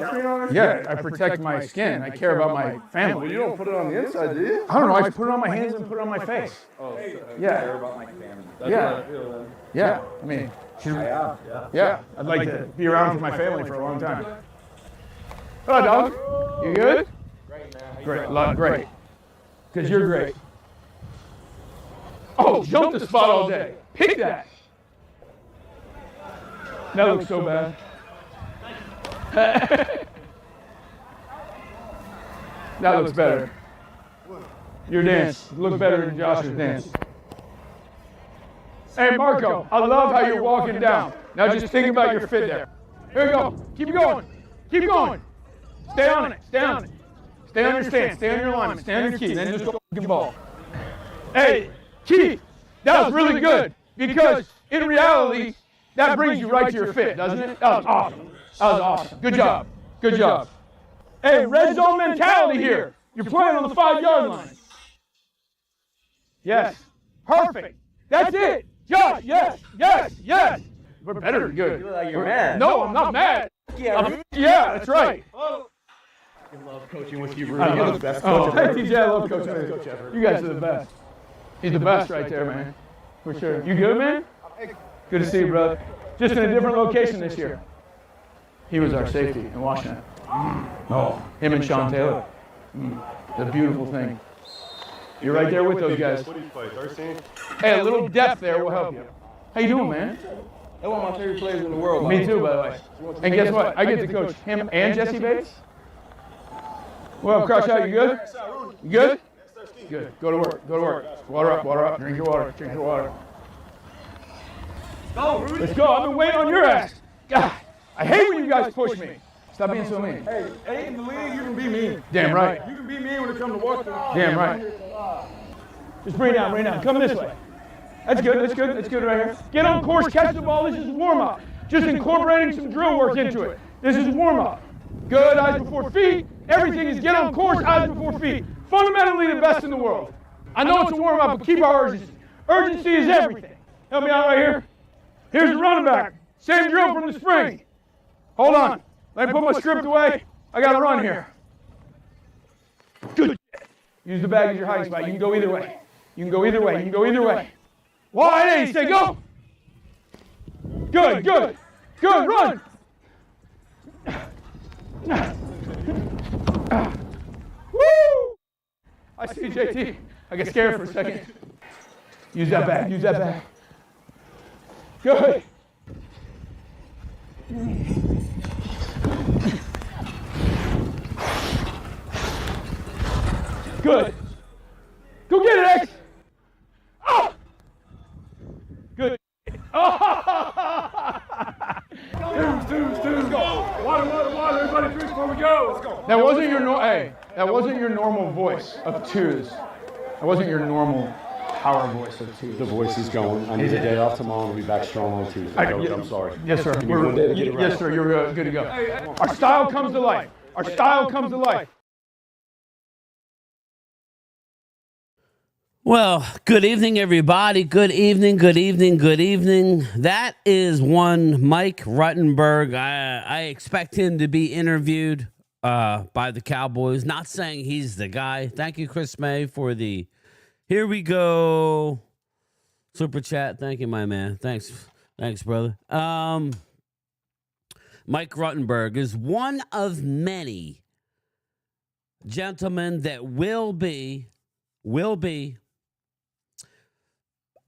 Yeah, I protect my skin. I care about my family. Well, you don't put it on the inside, do you? I don't know. I put it on my hands and put it on my face. Oh, Yeah. care about my family. That's Yeah. what I feel, man. Yeah. I mean, yeah. I'd like to be around for my family for a long time. Hello, dog. You good? Great, man. Great. Great. Because you're great. Oh, jump the spot all day. Pick that. That looks so bad. That looks better. Your dance looks better than Josh's dance. Hey, Marco, I love how you're walking down. Now just think about your fit there. Here we go. Keep going. Keep going. Stay on it. Stay on it. Stay on your stance. Stay on your alignment. Stay on your key. Then just go fucking ball. Hey, Keith, that was really good because in reality, that brings you right to your fit, doesn't it? That was awesome. That was awesome. Good job. Good job. Hey, red zone mentality here. You're playing on the 5-yard line. Yes. Perfect. That's it. Josh, yes. We're better than good. You look like you're mad. No, I'm not mad. Yeah, that's right. I love coaching with you, Rudy. I You're love the best Oh, coach hey, ever. TJ, I love Coach ever. You guys are the best. He's the best right there, man. For sure. You good, man? Good to see you, brother. Just in a different location this year. He was our safety in Washington. Oh, him and Sean Taylor. It's a beautiful thing. You're right there with those guys. Hey, a little depth there will help you. How you doing, man? They're one of my favorite players in the world. Me too, by the way. And guess what? I get to coach him and Jesse Bates. Well, Crush out, you good? You good? Good. Go to work. Go to work. Water up. Drink your water. Go, Rudy. Let's go. I've been waiting on your ass. God, I hate when you guys push me. Stop being so mean. Hey, in the league, you can be mean. Damn right. You can be mean when it comes to walking. Damn right. Just bring it down. Come this way. That's good right here. Get on course, catch the ball. This is warm-up. Just incorporating some drill work into it. This is warm-up. Good, eyes before feet. Everything is get on course, eyes before feet. Fundamentally the best in the world. I know it's a warm-up, but keep our urgency. Urgency is everything. Help me out right here. Here's the running back. Same drill from the spring. Hold on. Let me put my script away. I got to run here. Good. Use the bag as your hiding spot. You can go either way. You can go either way. Wide A, say go. Good. Run. Woo! I see JT. I get scared for a second. Use that bag. Good. Good. Go get it, X. Oh! Good. Oh! Let's go. Water. Everybody drinks before we go. Let's go. That wasn't your normal voice of twos. That wasn't your normal power voice of twos. The voice is going. I need a day off tomorrow. We'll be back strong on Tuesday. Coach, I'm sorry. Yes, sir. Yes, sir. You're good to go. Our style comes to life. Well, good evening, everybody. Good evening. That is one Mike Ruttenberg. I expect him to be interviewed by the Cowboys. Not saying he's the guy. Thank you, Chris May, for the here we go super chat. Thank you, my man. Thanks, brother. Mike Ruttenberg is one of many gentlemen that will be.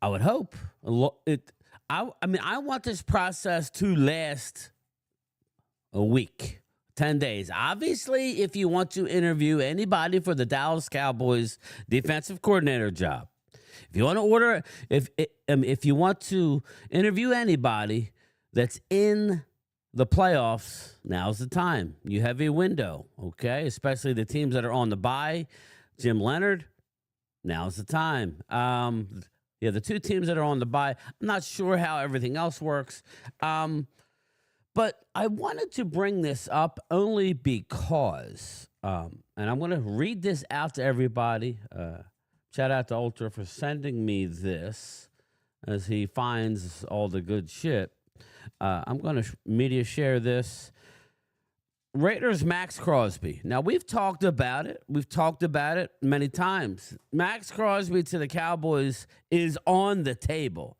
I would hope I want this process to last a week, 10 days. Obviously, if you want to interview anybody for the Dallas Cowboys defensive coordinator job, if you want to interview anybody that's in the playoffs, now's the time. You have a window, okay? Especially the teams that are on the bye. Jim Leonard, now's the time. The two teams that are on the bye, I'm not sure how everything else works. But I wanted to bring this up only because, and I'm going to read this out to everybody. Shout out to Ultra for sending me this as he finds all the good shit. I'm going to media share this. Raiders Max Crosby. Now we've talked about it. We've talked about it many times. Max Crosby to the Cowboys is on the table.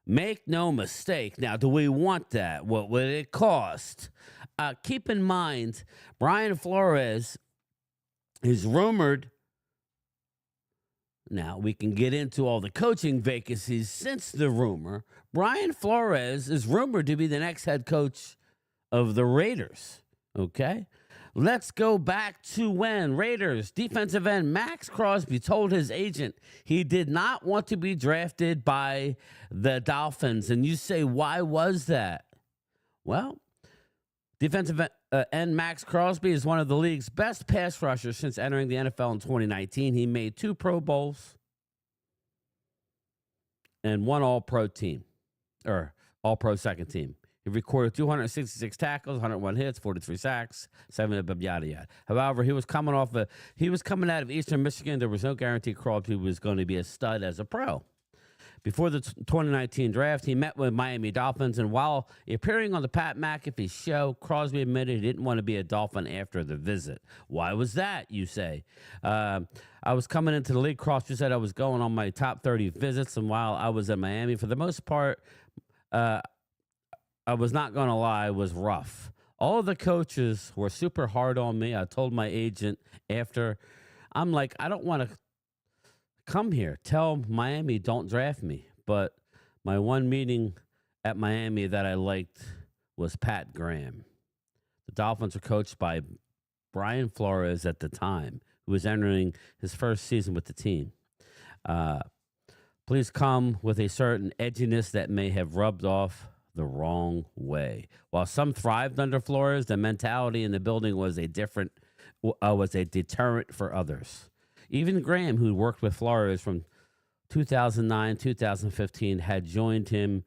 Make no mistake. Now, do we want that? What would it cost? Keep in mind, Brian Flores is rumored. Now, we can get into all the coaching vacancies since the rumor. Brian Flores is rumored to be the next head coach of the Raiders. Okay? Let's go back to when Raiders defensive end Max Crosby told his agent he did not want to be drafted by the Dolphins. And you say, why was that? Well, defensive end Max Crosby is one of the league's best pass rushers since entering the NFL in 2019. He made 2 Pro Bowls and 1 All-Pro team, or All-Pro second team. He recorded 266 tackles, 101 hits, 43 sacks, 7 yada yada. However, he was coming out of Eastern Michigan. There was no guarantee Crosby was going to be a stud as a pro. Before the 2019 draft, he met with Miami Dolphins, and while appearing on the Pat McAfee show, Crosby admitted he didn't want to be a Dolphin after the visit. Why was that, you say? I was coming into the league. Crosby said I was going on my top 30 visits, and while I was in Miami, for the most part, I was not going to lie, was rough. All of the coaches were super hard on me. I told my agent after, I'm like, I don't want to come here. Tell Miami, don't draft me. But my one meeting at Miami that I liked was Pat Graham. The Dolphins were coached by Brian Flores at the time, who was entering his first season with the team. Please come with a certain edginess that may have rubbed off the wrong way. While some thrived under Flores, the mentality in the building was a deterrent for others. Even Graham, who worked with Flores from 2009, 2015, had joined him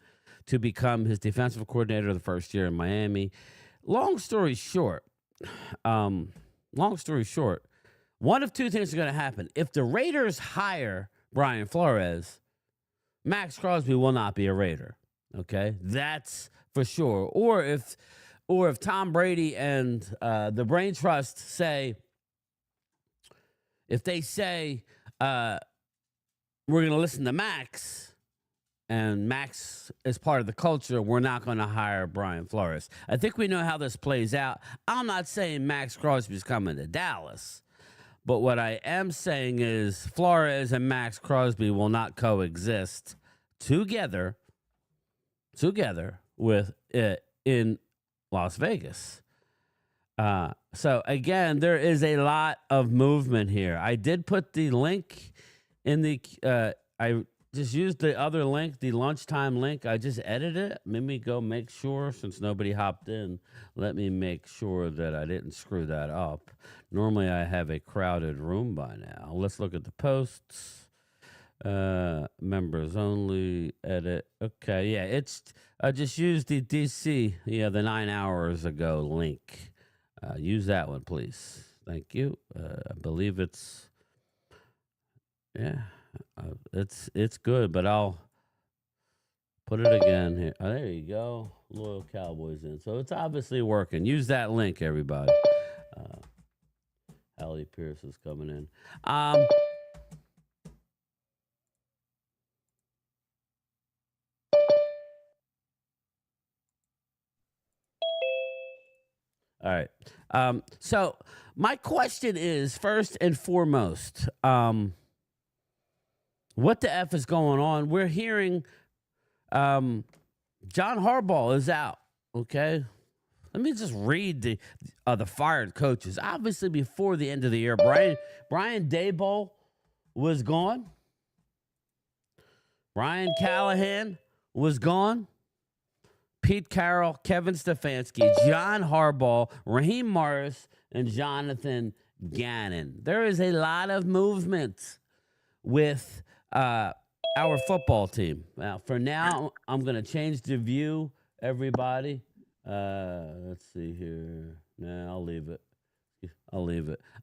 to become his defensive coordinator the first year in Miami. Long story short, one of 2 things are going to happen. If the Raiders hire Brian Flores, Max Crosby will not be a Raider. Okay, that's for sure. Or if Tom Brady and the Brain Trust say, if they say we're going to listen to Max, and Max is part of the culture, we're not going to hire Brian Flores. I think we know how this plays out. I'm not saying Max Crosby's coming to Dallas, but what I am saying is Flores and Max Crosby will not coexist together with it in Las Vegas. So again, there is a lot of movement here. I did put the link in the, I just used the other link, the lunchtime link. I just edited it. Let me go make sure, since nobody hopped in, let me make sure that I didn't screw that up. Normally I have a crowded room by now. Let's look at the posts. Members only, edit. Okay, yeah, I just used the DC, the 9 hours ago link. Use that one, please. Thank you. I believe it's good, but I'll put it again here. Oh, there you go. Loyal Cowboys in. So it's obviously working. Use that link, everybody. Allie Pierce is coming in. All right. So my question is, first and foremost, what the F is going on? We're hearing John Harbaugh is out, okay? Let me just read the fired coaches. Obviously, before the end of the year, Brian Daboll was gone. Brian Callahan was gone. Pete Carroll, Kevin Stefanski, John Harbaugh, Raheem Morris, and Jonathan Gannon. There is a lot of movement with our football team. Now, for now, I'm going to change the view, everybody. Let's see here. Nah, I'll leave it.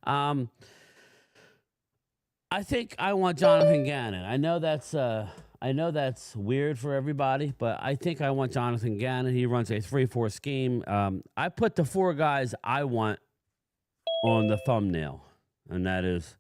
I think I want Jonathan Gannon. I know that's I know that's weird for everybody, but I think I want Jonathan Gannon. He runs a 3-4 scheme. I put the 4 guys I want on the thumbnail, and that is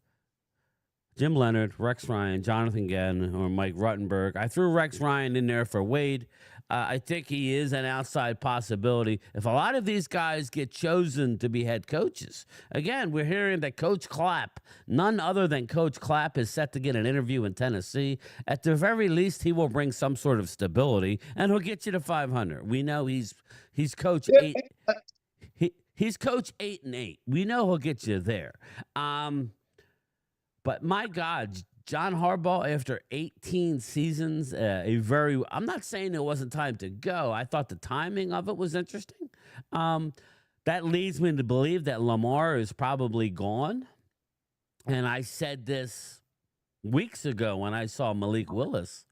Jim Leonard, Rex Ryan, Jonathan Gannon, or Mike Ruttenberg. I threw Rex Ryan in there for Wade. I think he is an outside possibility. If a lot of these guys get chosen to be head coaches, again, we're hearing that Coach Clapp, none other than Coach Clapp, is set to get an interview in Tennessee. At the very least, he will bring some sort of stability, and he'll get you to 500. We know he's coach 8. He's coach 8-8. We know he'll get you there. But my God, John Harbaugh, after 18 seasons, I'm not saying it wasn't time to go. I thought the timing of it was interesting. That leads me to believe that Lamar is probably gone. And I said this weeks ago when I saw Malik Willis.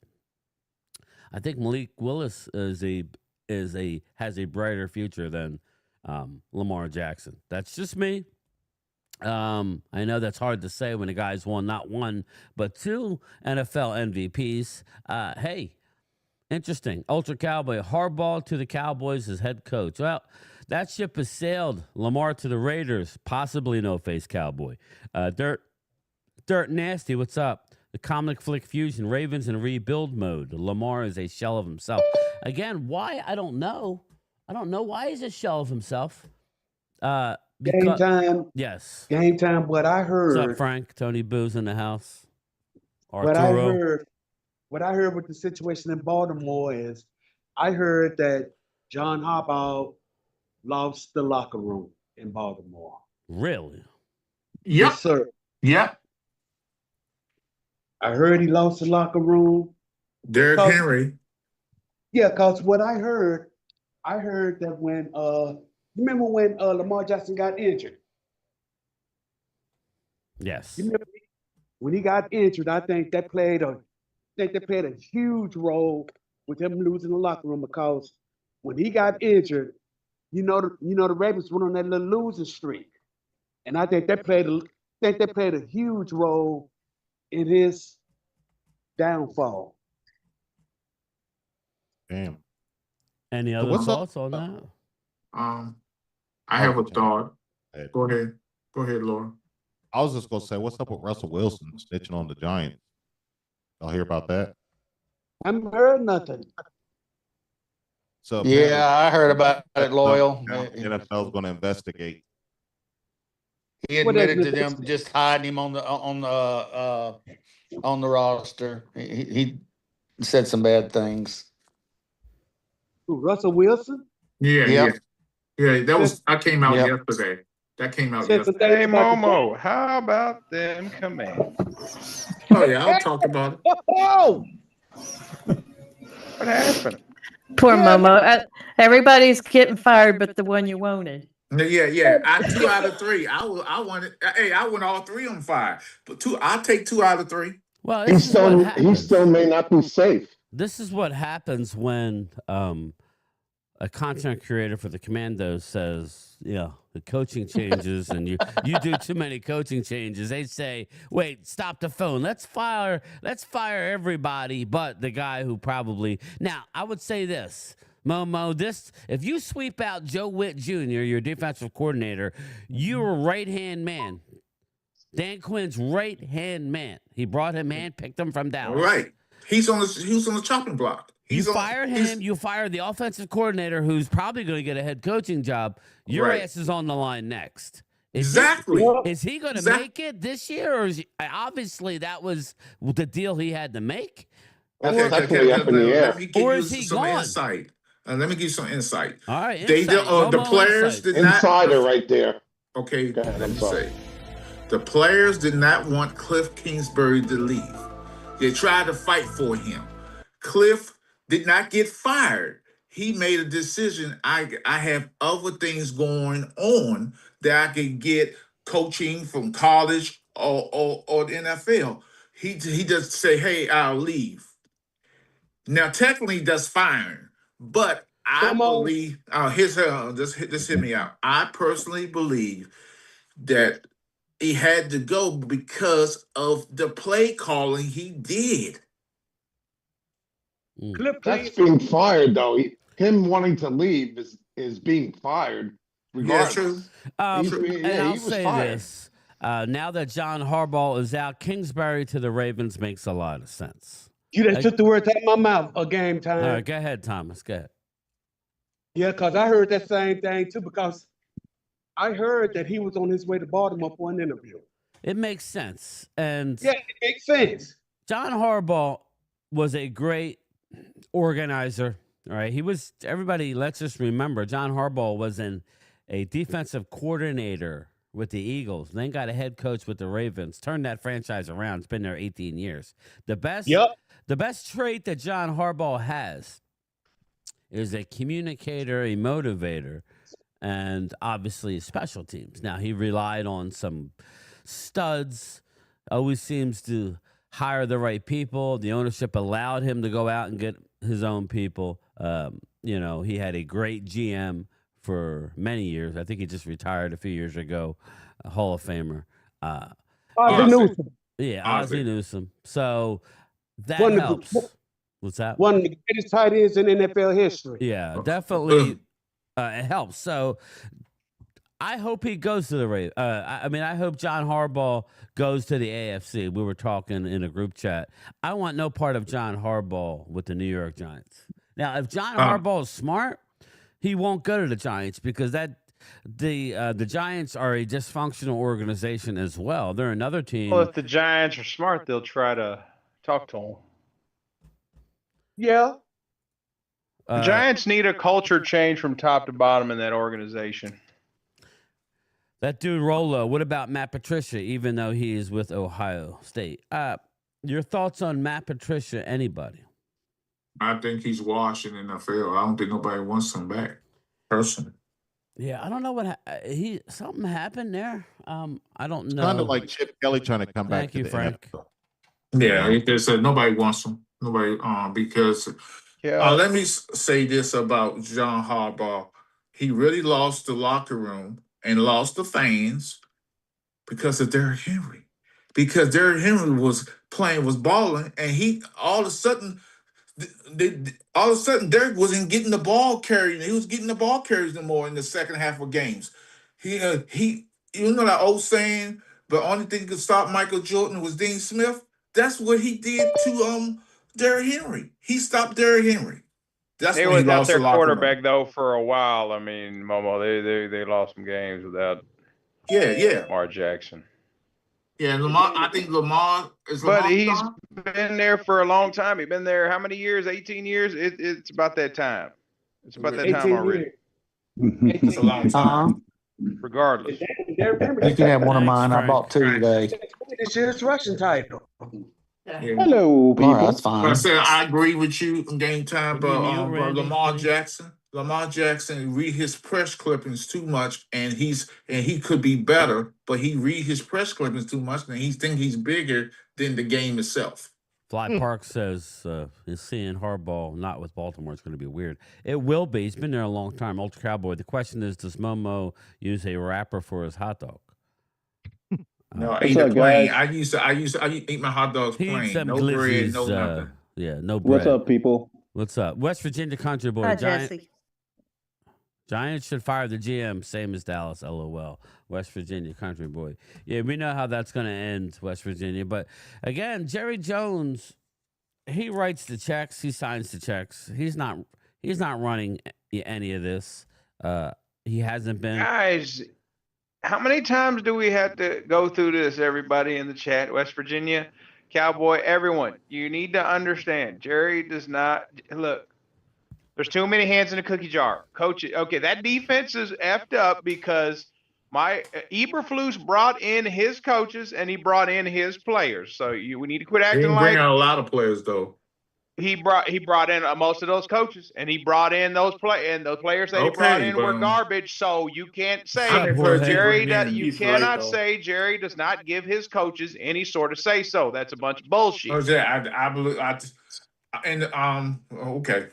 I think Malik Willis has a brighter future than Lamar Jackson. That's just me. I know that's hard to say when a guy's won not 1 but 2 NFL MVPs. Hey, interesting. Ultra Cowboy Harbaugh to the Cowboys as head coach. Well, that ship has sailed. Lamar to the Raiders, possibly no face Cowboy. Dirt Nasty, what's up? The comic flick fusion, Ravens in rebuild mode. Lamar is a shell of himself. Again, why? I don't know. Why he's a shell of himself. Game time. Yes. Game time. What I heard. What's up, Frank? Tony Boo's in the house. What I heard with the situation in Baltimore is, I heard that John Harbaugh lost the locker room in Baltimore. Really? Yep. Yes, sir. Yep. I heard he lost the locker room. Derrick Henry. Yeah, because what I heard that when remember when Lamar Jackson got injured? Yes. You remember when he got injured, I think that played a huge role with him losing the locker room, because when he got injured, the Ravens went on that little losing streak. And I think that played a huge role in his downfall. Damn. Any other thoughts on that? I have a thought. Go ahead, Laura. I was just gonna say, what's up with Russell Wilson snitching on the Giants? Y'all hear about that? I haven't heard nothing. So yeah, I heard about it, Loyal. NFL's going to investigate. He admitted to them just hiding him on the roster. He said some bad things. Who, Russell Wilson? Yeah. That came out yesterday. That came out yesterday. Hey, Momo, how about them commands? Oh yeah, I'll talk about it. Oh, What happened? Poor Momo. Everybody's getting fired but the one you wanted. Yeah. 2 out of 3. I want all 3 of them fired. But I'll take 2 out of 3. Well, he still may not be safe. This is what happens when a content creator for the Commandos says, the coaching changes and you do too many coaching changes. They say, wait, stop the phone. Let's fire everybody but the guy who probably. Now, I would say this, Momo, if you sweep out Joe Witt Jr., your defensive coordinator, you're a right-hand man. Dan Quinn's right-hand man. He brought him and picked him from Dallas. Right. He's on the chopping block. You fire him, you fire the offensive coordinator who's probably going to get a head coaching job. Your ass is on the line next. Exactly. Is he going to make it this year? Or obviously that was the deal he had to make? Okay, up in the air. Let me give Or you is he some gone? insight. Let me give you some insight. All right. The players did not. Insider right there. Okay, ahead, let I'm me sorry. say. The players did not want Cliff Kingsbury to leave. They tried to fight for him. Cliff did not get fired. He made a decision. I have other things going on that I can get coaching from college or the NFL. He just say, hey, I'll leave. Now, technically, that's fine. But I believe, just hear me out. I personally believe that he had to go because of the play calling he did. Cliff That's Kingsbury. being fired, though. Him wanting to leave is being fired Yeah, true. regardless. True. And I'll He was say fired. this: now that John Harbaugh is out, Kingsbury to the Ravens makes a lot of sense. You just took the words out of my mouth. A game time. All right, go ahead, Thomas. Go ahead. Yeah, because I heard that same thing too. Because I heard that he was on his way to Baltimore for an interview. It makes sense, and Yeah, it makes sense. John Harbaugh was a great organizer. All right, he was. Everybody, let's just remember, John Harbaugh was a defensive coordinator with the Eagles, then got a head coach with the Ravens. Turned that franchise around. It's been there 18 years. The best trait that John Harbaugh has is a communicator, a motivator, and obviously special teams. Now, he relied on some studs, always seems to hire the right people. The ownership allowed him to go out and get his own people. He had a great GM for many years. I think he just retired a few years ago, a Hall of Famer. Ozzie Newsome. Yeah, Ozzie Newsome. So that One of the- helps. What's that? One of the greatest tight ends in NFL history. Yeah, definitely. It helps. So I hope he goes to the Ravens. I hope John Harbaugh goes to the AFC. We were talking in a group chat. I want no part of John Harbaugh with the New York Giants. Now, if John Harbaugh is smart, he won't go to the Giants because the Giants are a dysfunctional organization as well. They're another team. Well, if the Giants are smart, they'll try to talk to him. Yeah. The Giants need a culture change from top to bottom in that organization. That dude Rolo. What about Matt Patricia? Even though he is with Ohio State, your thoughts on Matt Patricia? Anybody? I think he's washed in the NFL. I don't think nobody wants him back, personally. Yeah, I don't know what something happened there. I don't know. Kind of like Chip Kelly trying to come back. Thank you, to the Frank. NFL. Yeah, because nobody wants him. Nobody, because let me say this about John Harbaugh. He really lost the locker room and lost the fans because of Derrick Henry. Because Derrick Henry was balling, and he all of a sudden Derrick wasn't getting the ball carried. He was getting the ball carries no more in the second half of games. He you know that old saying, the only thing that could stop Michael Jordan was Dean Smith. That's what he did to Derrick Henry. He stopped Derrick Henry. That's They when he without lost their the locker room. quarterback though for a while. I mean, Momo, they lost some games without Lamar Jackson. Yeah, Lamar. I think Lamar is. But he's been there for a long time. He's been there how many years? 18 years. It's about that time. It's about that time already. It's a long time. Regardless, You can have one of mine. I bought two today. It's his rushing title. Hello, people. All right, that's But I fine. said I agree with you in game time, Can you but mute Randy, Lamar please? Jackson read his press clippings too much, and he could be better, but he read his press clippings too much, and he think he's bigger than the game itself. Fly Park says is seeing Harbaugh not with Baltimore is going to be weird. It will be. He's been there a long time. Ultra Cowboy. The question is, does Momo use a wrapper for his hot dog? No, I eat it plain. I used to eat my hot dogs He eats plain. them No bread, glizzies. no nothing. Yeah, no bread. What's up, people? What's up? West Virginia country boy. Hi, Jesse. Giants should fire the GM, same as Dallas, LOL. West Virginia country boy. Yeah, we know how that's going to end, West Virginia. But again, Jerry Jones, he writes the checks. He signs the checks. He's not running any of this. He hasn't been. guys, how many times do we have to go through this? Everybody in the chat, West Virginia, Cowboy, everyone, you need to understand. Jerry does not look. There's too many hands in the cookie jar. Coach, okay, that defense is effed up because Eberflus brought in his coaches and he brought in his players. So we need to quit He acting didn't like bring out a lot of players though. he brought in most of those coaches and he brought in those players that he brought in were garbage. So you can't say Jerry that you cannot say Jerry does not give his coaches any sort of say so. That's a bunch of bullshit. Oh, yeah, I believe okay.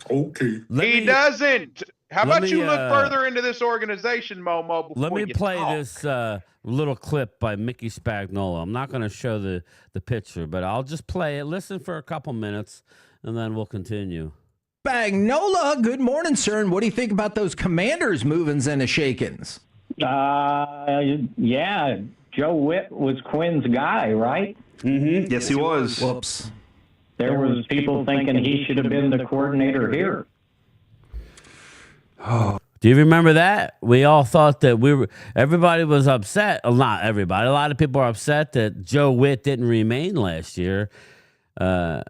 Okay. He doesn't. How about you look further into this organization, Momo? Let me play this little clip by Mickey Spagnola. I'm not going to show the picture, but I'll just play it. Listen for a couple minutes, and then we'll continue. Bagnola, good morning, sir. And what do you think about those Commanders movings and the shakings? Yeah, Joe Witt was Quinn's guy, right? Mm-hmm. Yes, he was. Whoops. There was people thinking he should have been the coordinator here. Oh. Do you remember that? We all thought that everybody was upset. Well, not everybody. A lot of people are upset that Joe Witt didn't remain last year. Or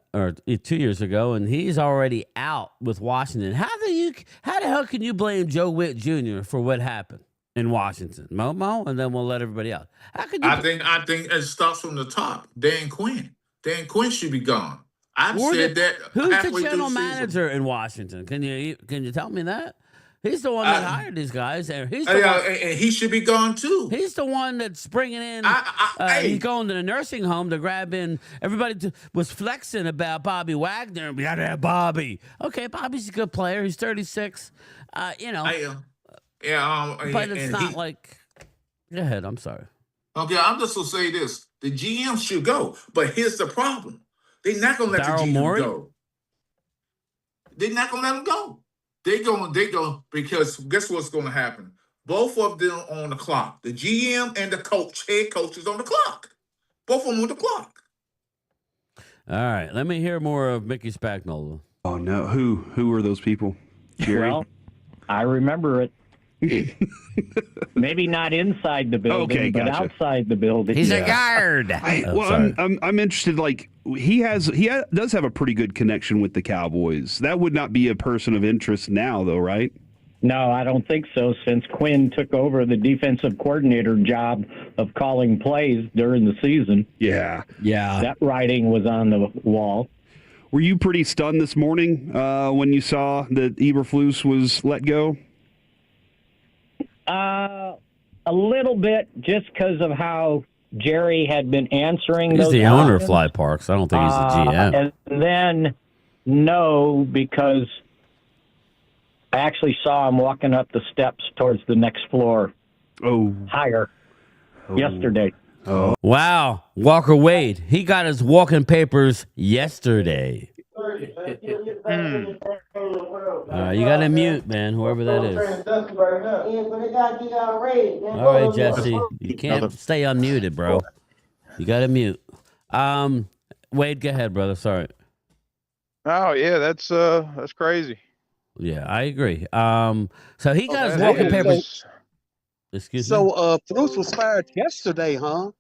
2 years ago, and he's already out with Washington. How the hell can you blame Joe Witt Jr. for what happened in Washington, Momo? And then we'll let everybody out. How could you? I think it starts from the top. Dan Quinn. Dan Quinn should be gone. I've said that. Who's the halfway general through the manager in Washington? Can you tell me that? He's the one that hired these guys, and he's the one, and he should be gone too. He's the one that's bringing in. He's going to the nursing home to grab in. Everybody was flexing about Bobby Wagner. We got to have Bobby. Okay, Bobby's a good player. He's 36. But it's not like. Go ahead. I'm sorry. Okay, I'm just gonna say this: the GM should go, but here's the problem: they're not gonna let Daryl the GM Morey? go. They're not gonna let him go. They go because guess what's going to happen? Both of them on the clock. The GM and the head coach is on the clock. Both of them on the clock. All right, let me hear more of Mickey Spagnola. Oh no, who are those people? Jerry? Well, I remember it. Maybe not inside the building, but outside the building. He's a guard. I'm interested. Like he does have a pretty good connection with the Cowboys. That would not be a person of interest now, though, right? No, I don't think so. Since Quinn took over the defensive coordinator job of calling plays during the season. Yeah. That writing was on the wall. Were you pretty stunned this morning when you saw that Eberflus was let go? A little bit, just because of how Jerry had been answering. He's the owner of Fly Parks. I don't think he's the GM. And then no, because I actually saw him walking up the steps towards the next floor. Higher. Yesterday. Oh. Wow, Walker Wade. He got his walking papers yesterday. You got to mute, man, whoever that is. All right, Jesse. You can't stay unmuted, bro. You got to mute. Wade, go ahead, brother. Sorry. Oh, yeah, that's crazy. Yeah, I agree. So he got his walking papers. Excuse me? So, Bruce was fired yesterday, huh?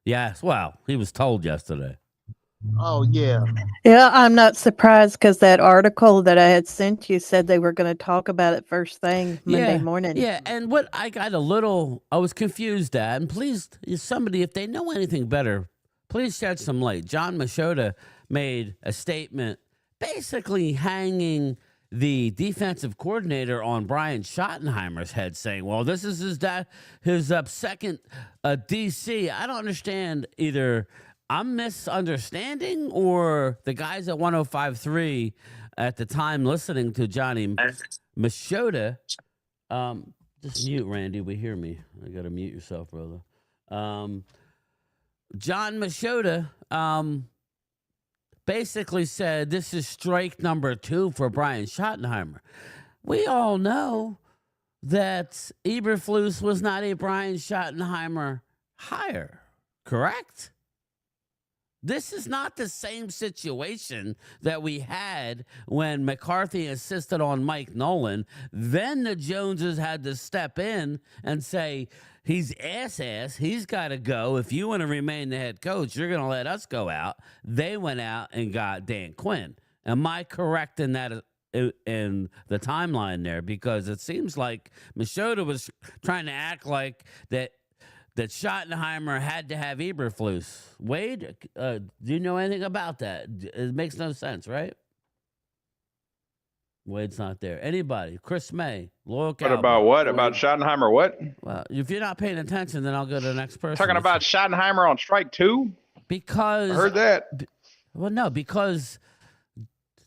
Yes, well, he was told yesterday. Oh, yeah. Yeah, I'm not surprised because that article that I had sent you said they were going to talk about it first thing Monday morning. Yeah, and what I was confused at, and please, somebody, if they know anything better, please shed some light. John Machota made a statement basically hanging the defensive coordinator on Brian Schottenheimer's head, saying, well, this is his second DC. I don't understand either. I'm misunderstanding, or the guys at 105.3 at the time listening to Johnny Machota. Just mute, Randy. We hear me. I got to mute yourself, brother. John Machota basically said this is strike number 2 for Brian Schottenheimer. We all know that Eberflus was not a Brian Schottenheimer hire, correct? This is not the same situation that we had when McCarthy insisted on Mike Nolan. Then the Joneses had to step in and say, he's ass. He's got to go. If you want to remain the head coach, you're going to let us go out. They went out and got Dan Quinn. Am I correct in that in the timeline there? Because it seems like Machota was trying to act like that Schottenheimer had to have Eberflus. Wade, do you know anything about that? It makes no sense, right? Wade's not there. Anybody? Chris May, loyal Cowboy. What about what? About Schottenheimer what? Well, if you're not paying attention, then I'll go to the next person. Talking about Schottenheimer on strike 2? Because I heard that. Well, no, because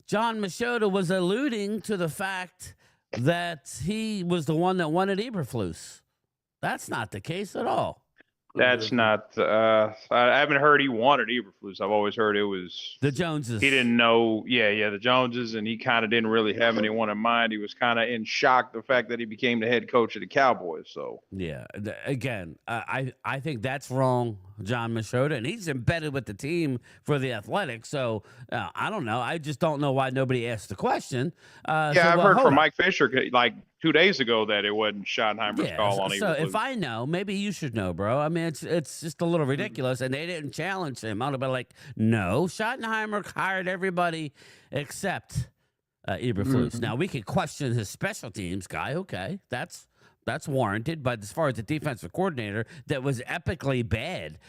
John Machota was alluding to the fact that he was the one that wanted Eberflus. That's not the case at all. That's not. I haven't heard he wanted Eberflus. I've always heard it was the Joneses. He didn't know. Yeah, the Joneses, and he kind of didn't really have anyone in mind. He was kind of in shock the fact that he became the head coach of the Cowboys. So yeah, again, I think that's wrong, John Machota, and he's embedded with the team for the Athletics. So I don't know. I just don't know why nobody asked the question. I've heard from Mike Fisher like 2 days ago that it wasn't Schottenheimer's call on Eberflus. So if I know, maybe you should know, bro. I mean, it's just a little ridiculous, and they didn't challenge him. I'd have been like, no, Schottenheimer hired everybody except Eberflus. Now we could question his special teams guy. Okay, that's warranted. But as far as the defensive coordinator, that was epically bad.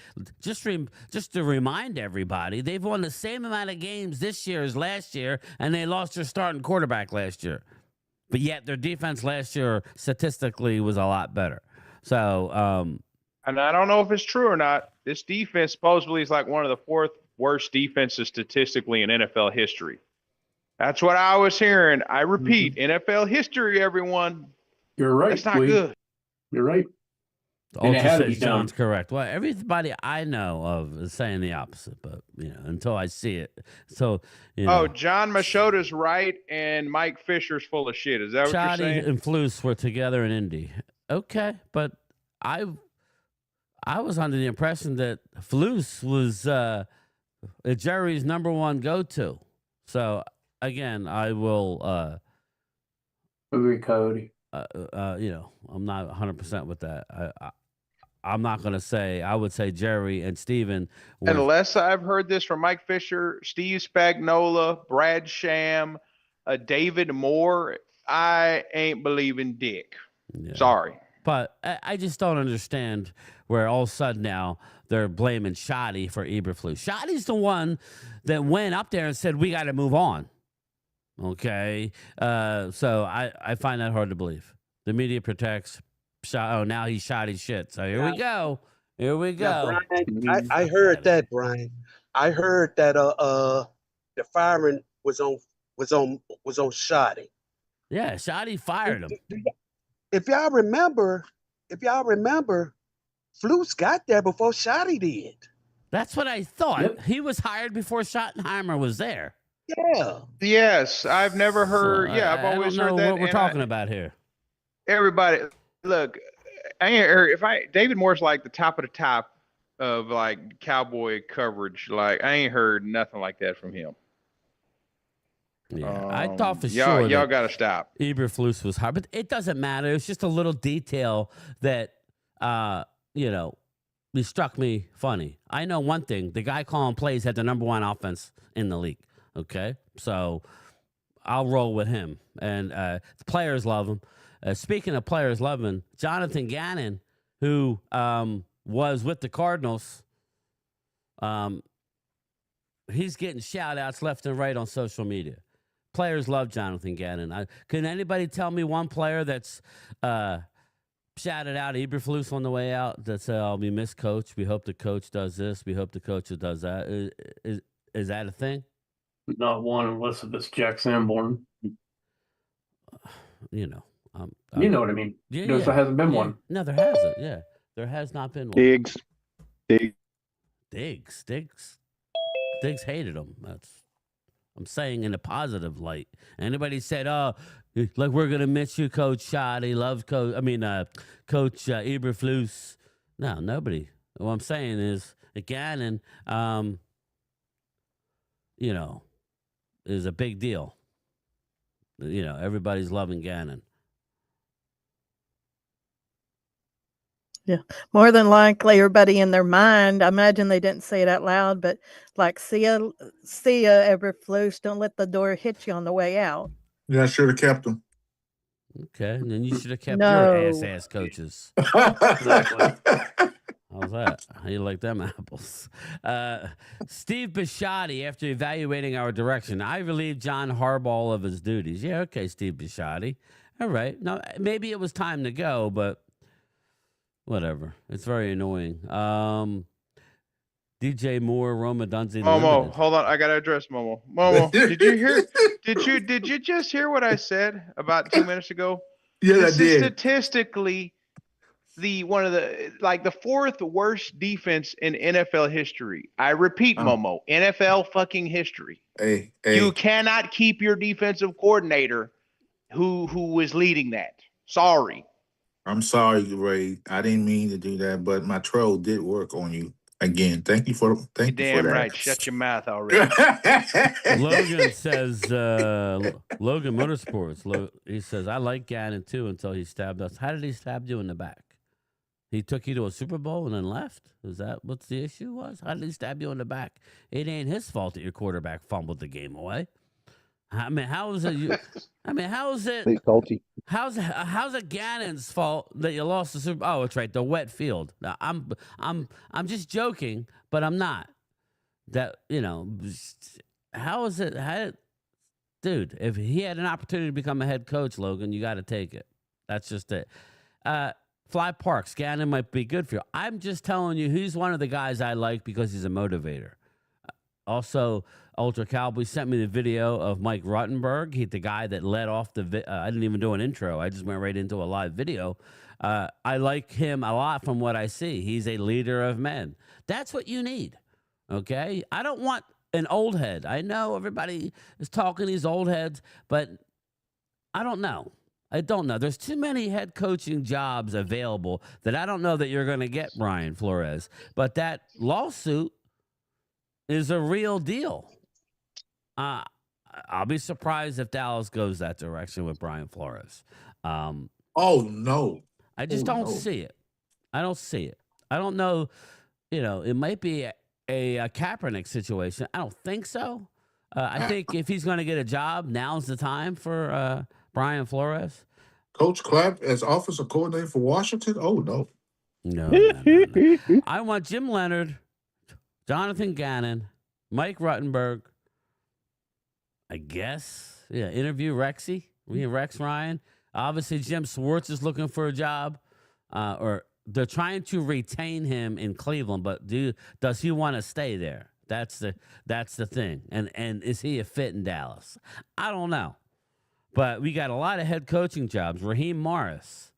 Just to remind everybody, they've won the same amount of games this year as last year, and they lost their starting quarterback last year. But yet their defense last year statistically was a lot better. So, and I don't know if it's true or not. This defense supposedly is like one of the fourth worst defenses statistically in NFL history. That's what I was hearing. I repeat, NFL history, everyone. You're right. That's not good. You're right. And it had to be John's correct. Well, everybody I know of is saying the opposite, but until I see it. So John Machota's right, and Mike Fisher's full of shit. Is that what you're saying? and Flus were together in Indy. Okay, but I was under the impression that Flus was Jerry's number one go-to. So again, I will agree, Cody. I'm not 100% with that. I'm not going to say. I would say Jerry and Steven. Unless I've heard this from Mike Fisher, Steve Spagnuolo, Brad Sham, David Moore, I ain't believing Dick. Yeah. Sorry. But I just don't understand where all of a sudden now they're blaming Shoddy for Eberflus. Shoddy's the one that went up there and said, we got to move on. Okay. So I find that hard to believe. The media protects. Now he's shoddy shit. So here we go. Here we go. Now, Brian, I heard that, Brian. I heard that the firing was on Shoddy. Yeah, Shoddy fired him. If y'all remember, Flus got there before Shoddy did. That's what I thought. Yep. He was hired before Schottenheimer was there. Yeah. Yes, I've never heard. I've always heard that. What we're talking about here. Everybody, look, David Moore's like the top of the top of like Cowboy coverage. Like I ain't heard nothing like that from him. Yeah, I thought for sure y'all got to stop. Eberflus was hard, but it doesn't matter. It's just a little detail that it struck me funny. I know one thing: the guy calling plays had the number one offense in the league. Okay, so I'll roll with him, and the players love him. Speaking of players loving, Jonathan Gannon, who was with the Cardinals, he's getting shout-outs left and right on social media. Players love Jonathan Gannon. Can anybody tell me one player that's shouted out Eberflus on the way out that said, "Oh, we miss coach. We hope the coach does this. We hope the coach does that." Is that a thing? Not one, unless it's Jack Sanborn. You know what I mean. Yeah, there hasn't been one. No, there hasn't. Yeah, there has not been one. Diggs hated him. I'm saying in a positive light. Anybody said, "Oh, like we're gonna miss you, Coach Shoddy. Love Coach. Coach Eberflus." No, nobody. What I'm saying is, Gannon, is a big deal. Everybody's loving Gannon. Yeah, more than likely, everybody in their mind, I imagine they didn't say it out loud, but like, see ya, Eberflus, don't let the door hit you on the way out. Yeah, I should have kept him. Okay, and then you should have kept your ass coaches. Exactly. How's that? How you like them apples? Steve Bisciotti, after evaluating our direction, I relieved John Harbaugh of his duties. Yeah, okay, Steve Bisciotti. All right. Now, maybe it was time to go, but whatever. It's very annoying. DJ Moore, Roma Dunze. Momo, hold on. I gotta address Momo. Momo, did you hear? Did you just hear what I said about 2 minutes ago? Yeah, I did. Statistically one of the fourth worst defense in NFL history. I repeat, Momo, NFL fucking history. Hey, You cannot keep your defensive coordinator who was leading that. Sorry. I'm sorry, Ray. I didn't mean to do that, but my troll did work on you again. Thank you for that. Damn right. Shut your mouth already. Logan says, Logan Motorsports, he says, I like Gannon too until he stabbed us. How did he stab you in the back? He took you to a Super Bowl and then left? Is that what's the issue was? How did he stab you in the back? It ain't his fault that your quarterback fumbled the game away. I mean, how is it? How is it? How's it Gannon's fault that you lost the Super? Oh, it's right, the wet field. Now, I'm just joking, but I'm not. That how is it? Dude, if he had an opportunity to become a head coach, Logan, you got to take it. That's just it. Fly Parks, Gannon might be good for you. I'm just telling you, he's one of the guys I like because he's a motivator. Also, Ultra Cowboy sent me the video of Mike Ruttenberg. He's the guy that led off I didn't even do an intro. I just went right into a live video. I like him a lot from what I see. He's a leader of men. That's what you need, okay? I don't want an old head. I know everybody is talking these old heads, but I don't know. I don't know. There's too many head coaching jobs available that I don't know that you're going to get, Brian Flores. But that lawsuit is a real deal. I'll be surprised if Dallas goes that direction with Brian Flores. Oh, no. I just don't see it. I don't see it. I don't know. It might be a Kaepernick situation. I don't think so. I think if he's going to get a job, now's the time for Brian Flores. Coach Clapp as offensive coordinator for Washington? Oh, no. No. I want Jim Leonard, Jonathan Gannon, Mike Ruttenberg. I guess. Yeah, interview Rexy. Rex Ryan. Obviously, Jim Swartz is looking for a job. Or they're trying to retain him in Cleveland, but does he want to stay there? That's the thing. And is he a fit in Dallas? I don't know. But we got a lot of head coaching jobs. Raheem Morris.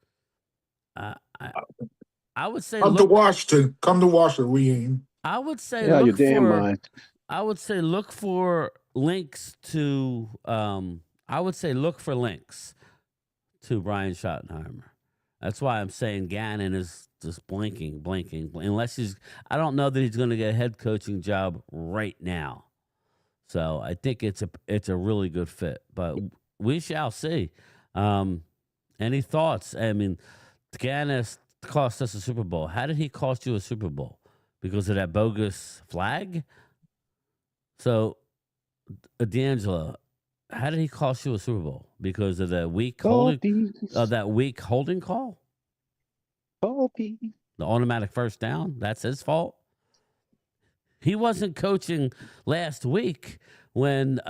I would say Come to Washington, Raheem. I would say you're damn right. I would say look for links to Brian Schottenheimer. That's why I'm saying Gannon is just blinking. Unless I don't know that he's going to get a head coaching job right now. So I think it's a really good fit, but we shall see. Any thoughts? I mean, Gannon cost us a Super Bowl. How did he cost you a Super Bowl? Because of that bogus flag? So, D'Angelo, how did he cost you a Super Bowl? Because of the weak holding call? The automatic first down? That's his fault? He wasn't last week when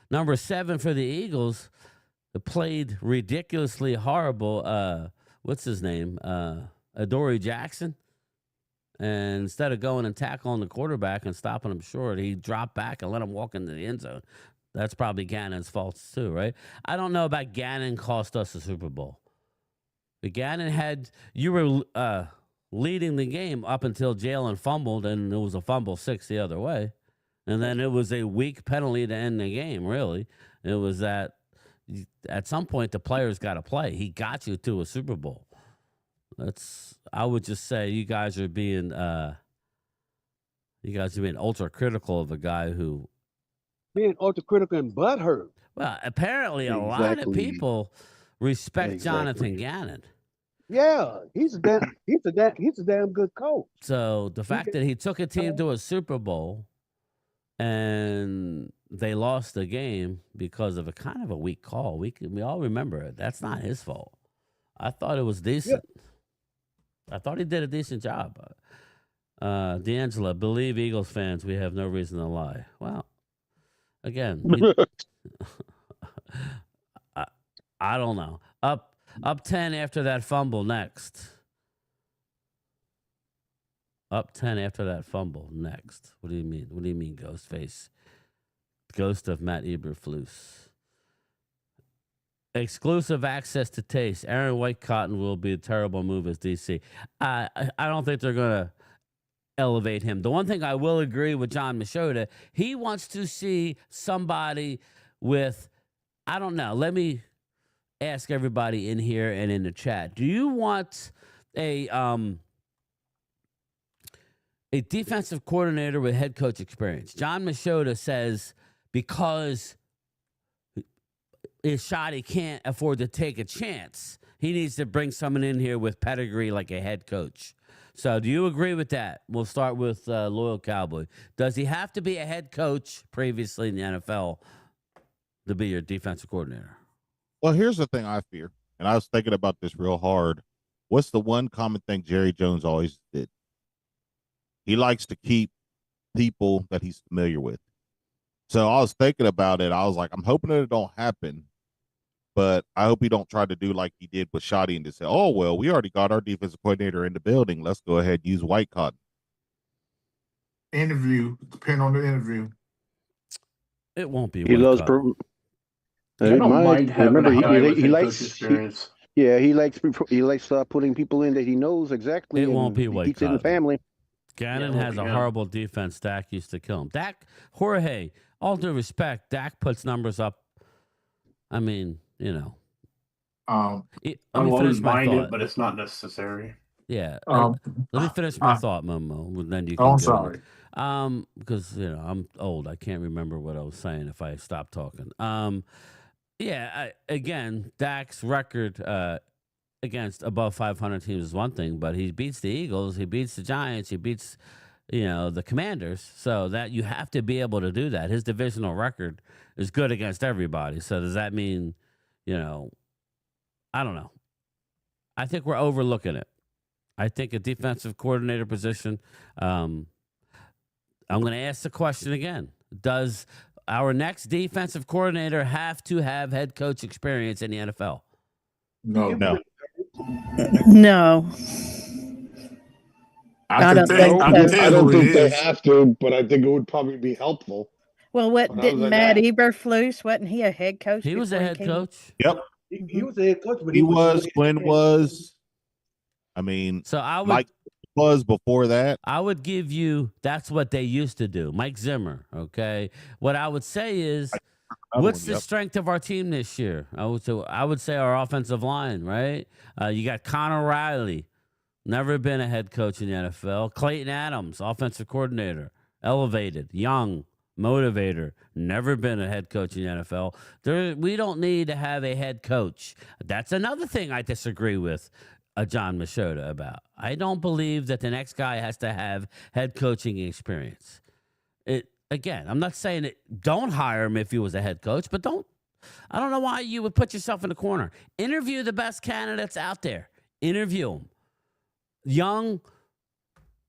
number 7 for the Eagles played ridiculously horrible. What's his name? Adoree Jackson. And instead of going and tackling the quarterback and stopping him short, he dropped back and let him walk into the end zone. That's probably Gannon's fault too, right? I don't know about Gannon cost us a Super Bowl. But Gannon you were leading the game up until Jalen fumbled, and it was a fumble 6 the other way. And then it was a weak penalty to end the game, really. It was that at some point the players got to play. He got you to a Super Bowl. I would just say you guys are being ultra critical of a guy who being ultra critical and butthurt. Well, apparently a lot of people respect Jonathan Gannon. Yeah, he's a damn good coach. So the fact that he took a team to a Super Bowl and they lost the game because of a kind of a weak call, we all remember it. That's not his fault. I thought it was decent. Yeah. I thought he did a decent job. D'Angelo, believe Eagles fans, we have no reason to lie. Well, again, I don't know. Up 10 after that fumble next. Up 10 after that fumble next. What do you mean? What do you mean, Ghostface? Ghost of Matt Eberflus. Exclusive access to taste. Aaron White Cotton will be a terrible move as DC. I don't think they're going to elevate him. The one thing I will agree with John Machota, he wants to see somebody with, I don't know, let me ask everybody in here and in the chat. Do you want a defensive coordinator with head coach experience? John Machota says because Shoddy can't afford to take a chance, he needs to bring someone in here with pedigree like a head coach. So do you agree with that? We'll start with Loyal Cowboy. Does he have to be a head coach previously in the NFL to be your defensive coordinator? Well, here's the thing I fear, and I was thinking about this real hard. What's the one common thing Jerry Jones always did? He likes to keep people that he's familiar with. So I was thinking about it. I was like, I'm hoping that it don't happen, but I hope he don't try to do like he did with Shoddy and just say, oh, well, we already got our defensive coordinator in the building. Let's go ahead and use White Cotton. Interview, depend on the interview. It won't be. He loves. I don't mind having remember, a guy with he head likes coach experience. he likes putting people in that he knows exactly. It won't be White Keeps it in the Cotton. family. Gannon has a horrible defense. Dak used to kill him. Jorge, all due respect, Dak puts numbers up. I mean, you know. I won't mind it, but it's not necessary. Yeah. Let me finish my thought, Momo. Then you can I'm go. sorry. Because I'm old. I can't remember what I was saying if I stop talking. Again, Dak's record against above 500 teams is one thing, but he beats the Eagles, he beats the Giants, he beats, the Commanders. So that you have to be able to do that. His divisional record is good against everybody. So does that mean, I don't know. I think we're overlooking it. I think a defensive coordinator position. I'm going to ask the question again. Does our next defensive coordinator have to have head coach experience in the NFL? No. No. I don't think they have to, but I think it would probably be helpful. Well, didn't Matt Eberflus, wasn't he a head coach? He was a head coach. Yep. He was a head coach, but he was, Quinn was. I mean, so I would, Mike was before that. I would give you, that's what they used to do. Mike Zimmer, okay? What I would say is, what's the strength of our team this year? I would say our offensive line, right? You got Connor Riley, never been a head coach in the NFL. Clayton Adams, offensive coordinator, elevated, young, motivator, never been a head coach in the NFL. We don't need to have a head coach. That's another thing I disagree with John Machota about. I don't believe that the next guy has to have head coaching experience. Again, I'm not saying that don't hire him if he was a head coach, but I don't know why you would put yourself in the corner. Interview the best candidates out there. Interview them. Young,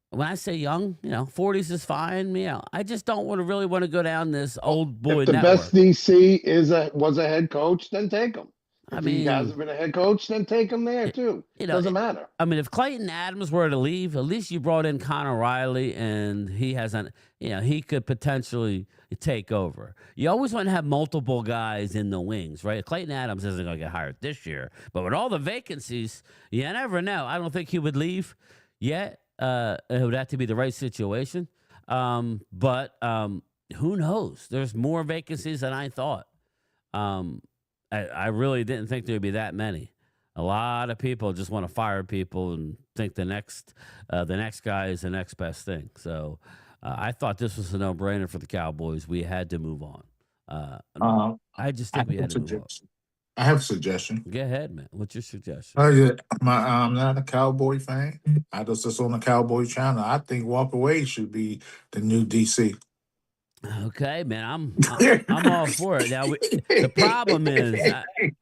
when I say young, 40s is fine. I just don't really want to go down this old boy If the network. best DC was a head coach, then take him. If he hasn't been a head coach, then take him there too. It doesn't matter. I mean, if Clayton Adams were to leave, at least you brought in Connor Riley, and he hasn't. He could potentially take over. You always want to have multiple guys in the wings, right? Clayton Adams isn't going to get hired this year, but with all the vacancies, you never know. I don't think he would leave yet. It would have to be the right situation. But who knows? There's more vacancies than I thought. I really didn't think there would be that many. A lot of people just want to fire people and think the next guy is the next best thing. So I thought this was a no-brainer for the Cowboys. We had to move on. I just think we had to move on. I have a suggestion. Go ahead, man. What's your suggestion? I'm not a Cowboy fan. I just on the Cowboy channel. I think Walker Wade should be the new DC. Okay, man, I'm all for it. Now, the problem is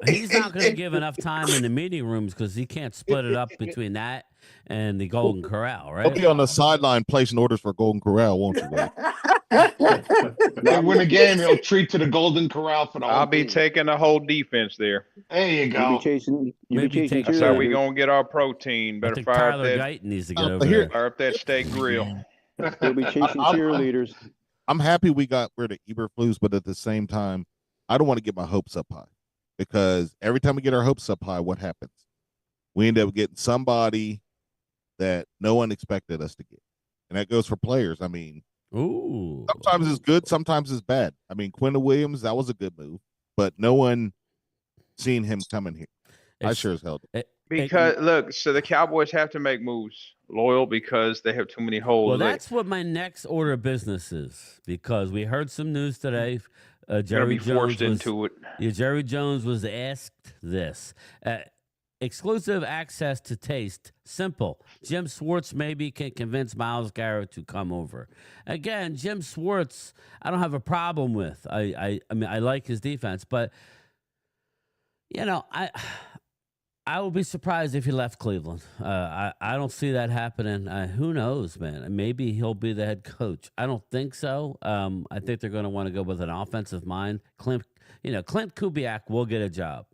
he's not going to give enough time in the meeting rooms because he can't split it up between that and the Golden Corral, right? He'll be on the sideline placing orders for Golden Corral, won't you, Wade? They win a game, he'll treat to the Golden Corral for the whole I'll be team. taking the whole defense there. There you go. You'll be chasing That's how we going to get our protein. Better fire Tyler Guyton needs to get over here. Fire up that steak grill. You'll be chasing cheerleaders. I'm happy we got rid of Eberflus, but at the same time, I don't want to get my hopes up high because every time we get our hopes up high, what happens? We end up getting somebody that no one expected us to get. And that goes for players. I mean, sometimes it's good, sometimes it's bad. I mean, Quentin Williams, that was a good move, but no one seen him coming here. I sure as hell did. Because look, so the Cowboys have to make moves, Loyal, because they have too many holes. Well, that's what my next order of business is, because we heard some news today. Jerry Jones was into it. Yeah, Jerry Jones was asked this. Exclusive access to taste. Simple. Jim Schwartz maybe can convince Myles Garrett to come over. Again, Jim Schwartz, I don't have a problem with. I mean, I like his defense, but you know, I would be surprised if he left Cleveland. I don't see that happening. Who knows, man? Maybe he'll be the head coach. I don't think so. I think they're going to want to go with an offensive mind. Clint Kubiak will get a job.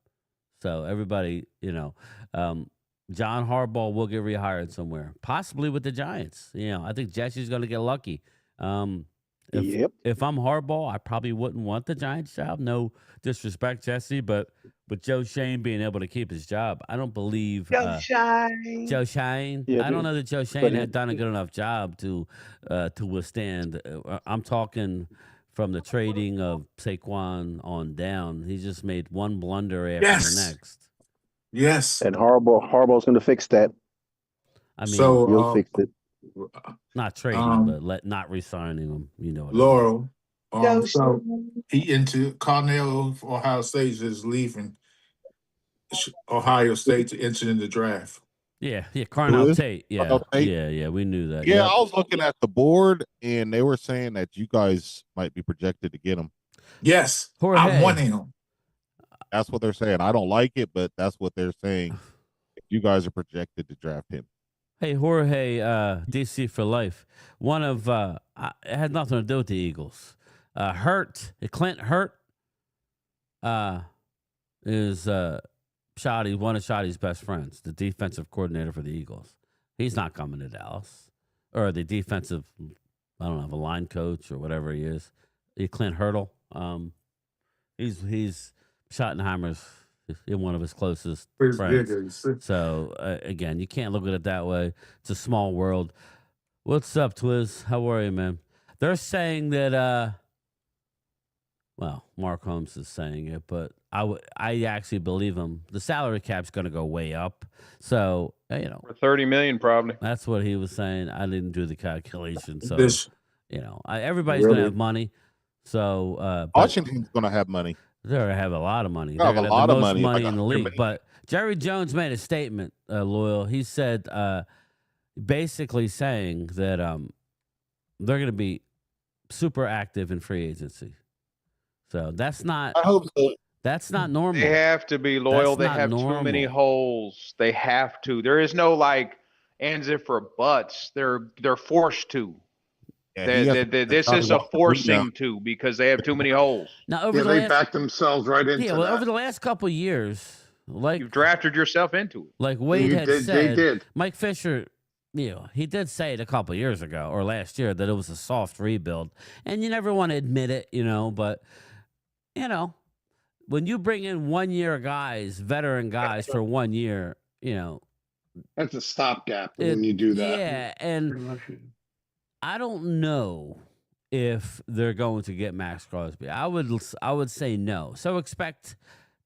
So everybody, John Harbaugh will get rehired somewhere, possibly with the Giants. I think Jesse's going to get lucky. If I'm Harbaugh, I probably wouldn't want the Giants job. No disrespect, Jesse, but with Joe Shane being able to keep his job, I don't believe Joe Shane. Joe Shane. Yeah, I don't know that Joe Shane had done a good enough job to withstand. I'm talking from the trading of Saquon on down. He just made one blunder after the next. Yes. And Harbaugh's going to fix that. I mean, he'll fix it. Not trading, but not re-signing him. What Laurel. So he into Cornell of Ohio State is leaving Ohio State to enter in the draft. Yeah, Carnell Tate. Yeah, we knew that. Yeah, I was looking at the board, and they were saying that you guys might be projected to get him. Yes, Jorge. I want him. That's what they're saying. I don't like it, but that's what they're saying. You guys are projected to draft him. Hey, Jorge, DC for life. One of it had nothing to do with the Eagles. Clint Hurt is one of Shoddy's best friends, the defensive coordinator for the Eagles. He's not coming to Dallas, or the defensive, I don't know, a line coach or whatever he is. Clint Hurdle. He's Schottenheimer's one of his closest friends. So again, you can't look at it that way. It's a small world. What's up, Twiz? How are you, man? They're saying that. Well, Mark Holmes is saying it, but I actually believe him. The salary cap's going to go way up. So, for $30 million probably. That's what he was saying. I didn't do the calculation. So, everybody's going to have money. So, Washington's going to have money. They're going to have a lot of money. They're going to to have the a most lot of money in the league. But Jerry Jones made a statement, Loyal. He said, basically saying that they're going to be super active in free agency. So that's not. I hope so. That's not normal. They have to be loyal. They have too many holes. They have to. There is no ands if or buts. They're forced to. Yeah, this is a forcing to, because they have too many holes. Now they backed themselves right into that. Over the last couple of years, you've drafted yourself into it. Like Wade said, they did. Mike Fisher. He did say it a couple of years ago or last year that it was a soft rebuild, and you never want to admit it, but. When you bring in 1 year guys, veteran guys for 1 year, that's a stopgap when you do that. Yeah, and I don't know if they're going to get Max Crosby. I would say no. So expect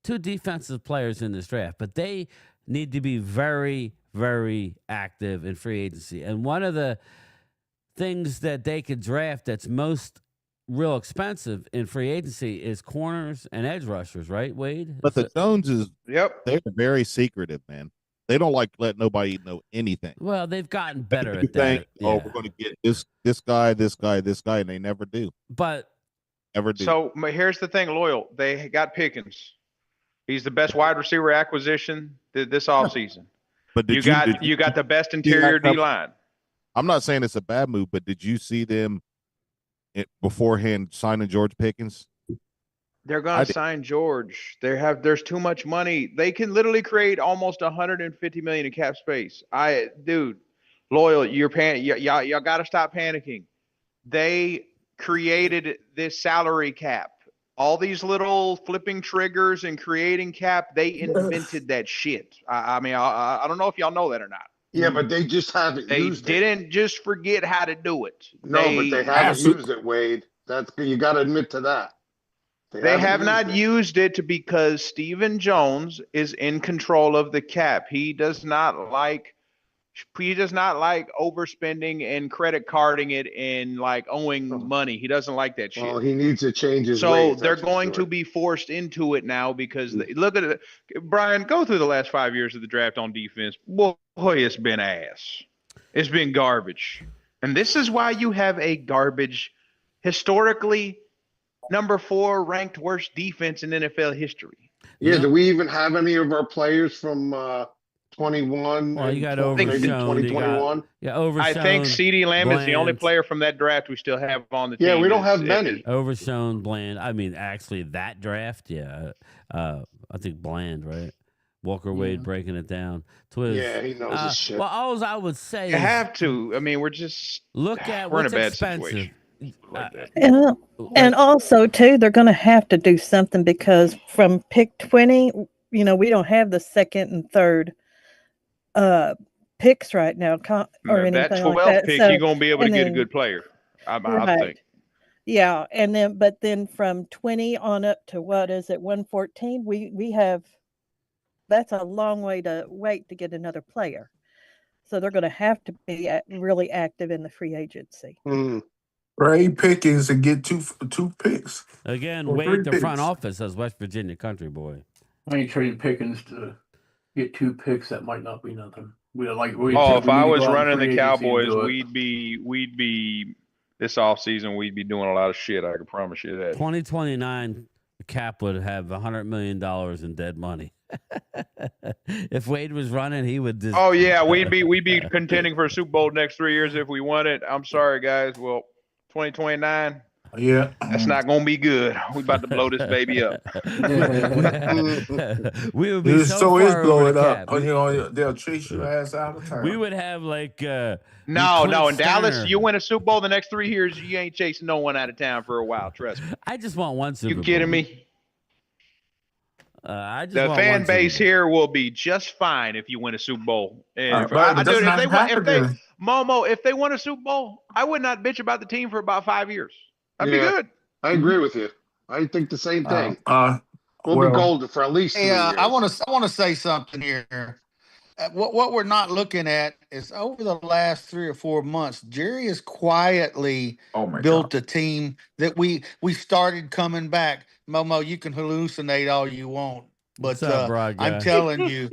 2 defensive players in this draft, but they need to be very, very active in free agency. And one of the things that they could draft that's most real expensive in free agency is corners and edge rushers, right, Wade? But the Joneses, they're very secretive, man. They don't like let nobody know anything. Well, they've gotten better at that. We're going to get this guy, and they never do. But never do. So here's the thing, Loyal. They got Pickens. He's the best wide receiver acquisition this offseason. But you got the best interior D line. I'm not saying it's a bad move, but did you see them beforehand signing George Pickens? They're going to sign George. There's too much money. They can literally create almost $150 million in cap space. Loyal, you're y'all got to stop panicking. They created this salary cap. All these little flipping triggers and creating cap, they invented that shit. I mean, I don't know if y'all know that or not. Yeah, but they just haven't They used it. didn't just forget how to do it. No, but they haven't used it, Wade. That's you got to admit to that. They haven't have used not it. used it because Stephen Jones is in control of the cap. He does not like overspending and credit carding it and like owing money. He doesn't like that shit. Well, he needs to change his So ways. they're that's for going sure. to be forced into it now because look at it. Brian, go through the last 5 years of the draft on defense. Boy, it's been ass. It's been garbage. And this is why you have a garbage, historically number 4 ranked worst defense in NFL history. Yeah, do we even have any of our players from 21 Well, you got and maybe Overshown. 2021? Overshown. I think CeeDee Lamb is the only Bland. player from that draft we still have on the team. Yeah, we don't have many. Overshown, Bland. I mean, actually, that draft, yeah. I think Bland, right? Walker Wade breaking it down. Twiz. Yeah, he knows his shit. Well, all I would say You is have to. I mean, we're just look at we're in a what's bad expensive. situation. Like that. And also, too, they're going to have to do something because from pick 20, we don't have the second and third picks right now or anything That 12th like that. pick, So, you're going to be able to and get a then- good player. I Right. think. Yeah, but then from 20 on up to what is it, 114? We have that's a long way to wait to get another player. So they're going to have to be really active in the free agency. Trade Pickens and get two picks. Again, Or Wade, three the picks. front office as West Virginia country boy. I ain't trading Pickens to get 2 picks. That might not be nothing. If I was running the Cowboys, we'd be this offseason, we'd be doing a lot of shit. I can promise you that. 2029, Cap would have $100 million in dead money. If Wade was running, he would just. Oh yeah, we'd be contending for a Super Bowl next 3 years if we won it. I'm sorry, guys. Well, 2029. Yeah, that's not gonna be good. We about to blow this baby up. We would be so it's far blowing over the up. cap. They'll chase your ass out of town. We would have like No. Clint In Dallas, Sterner. you win a Super Bowl the next 3 years, you ain't chasing no one out of town for a while. Trust me. I just want one Super Bowl. You kidding me? I just The want fan one Super base Bowl. here will be just fine if you win a Super Bowl. And Right, but that's not happening. Momo, if they won a Super Bowl, I would not bitch about the team for about 5 years. That'd be good. I agree with you. I think the same thing. We'll well- be golden for at least 3 Hey, years. I want to say something here. What we're not looking at is over the last 3 or 4 months, Jerry has quietly built a team that we started coming back. Momo, you can hallucinate all you want, but What's up, broad guy? I'm telling you,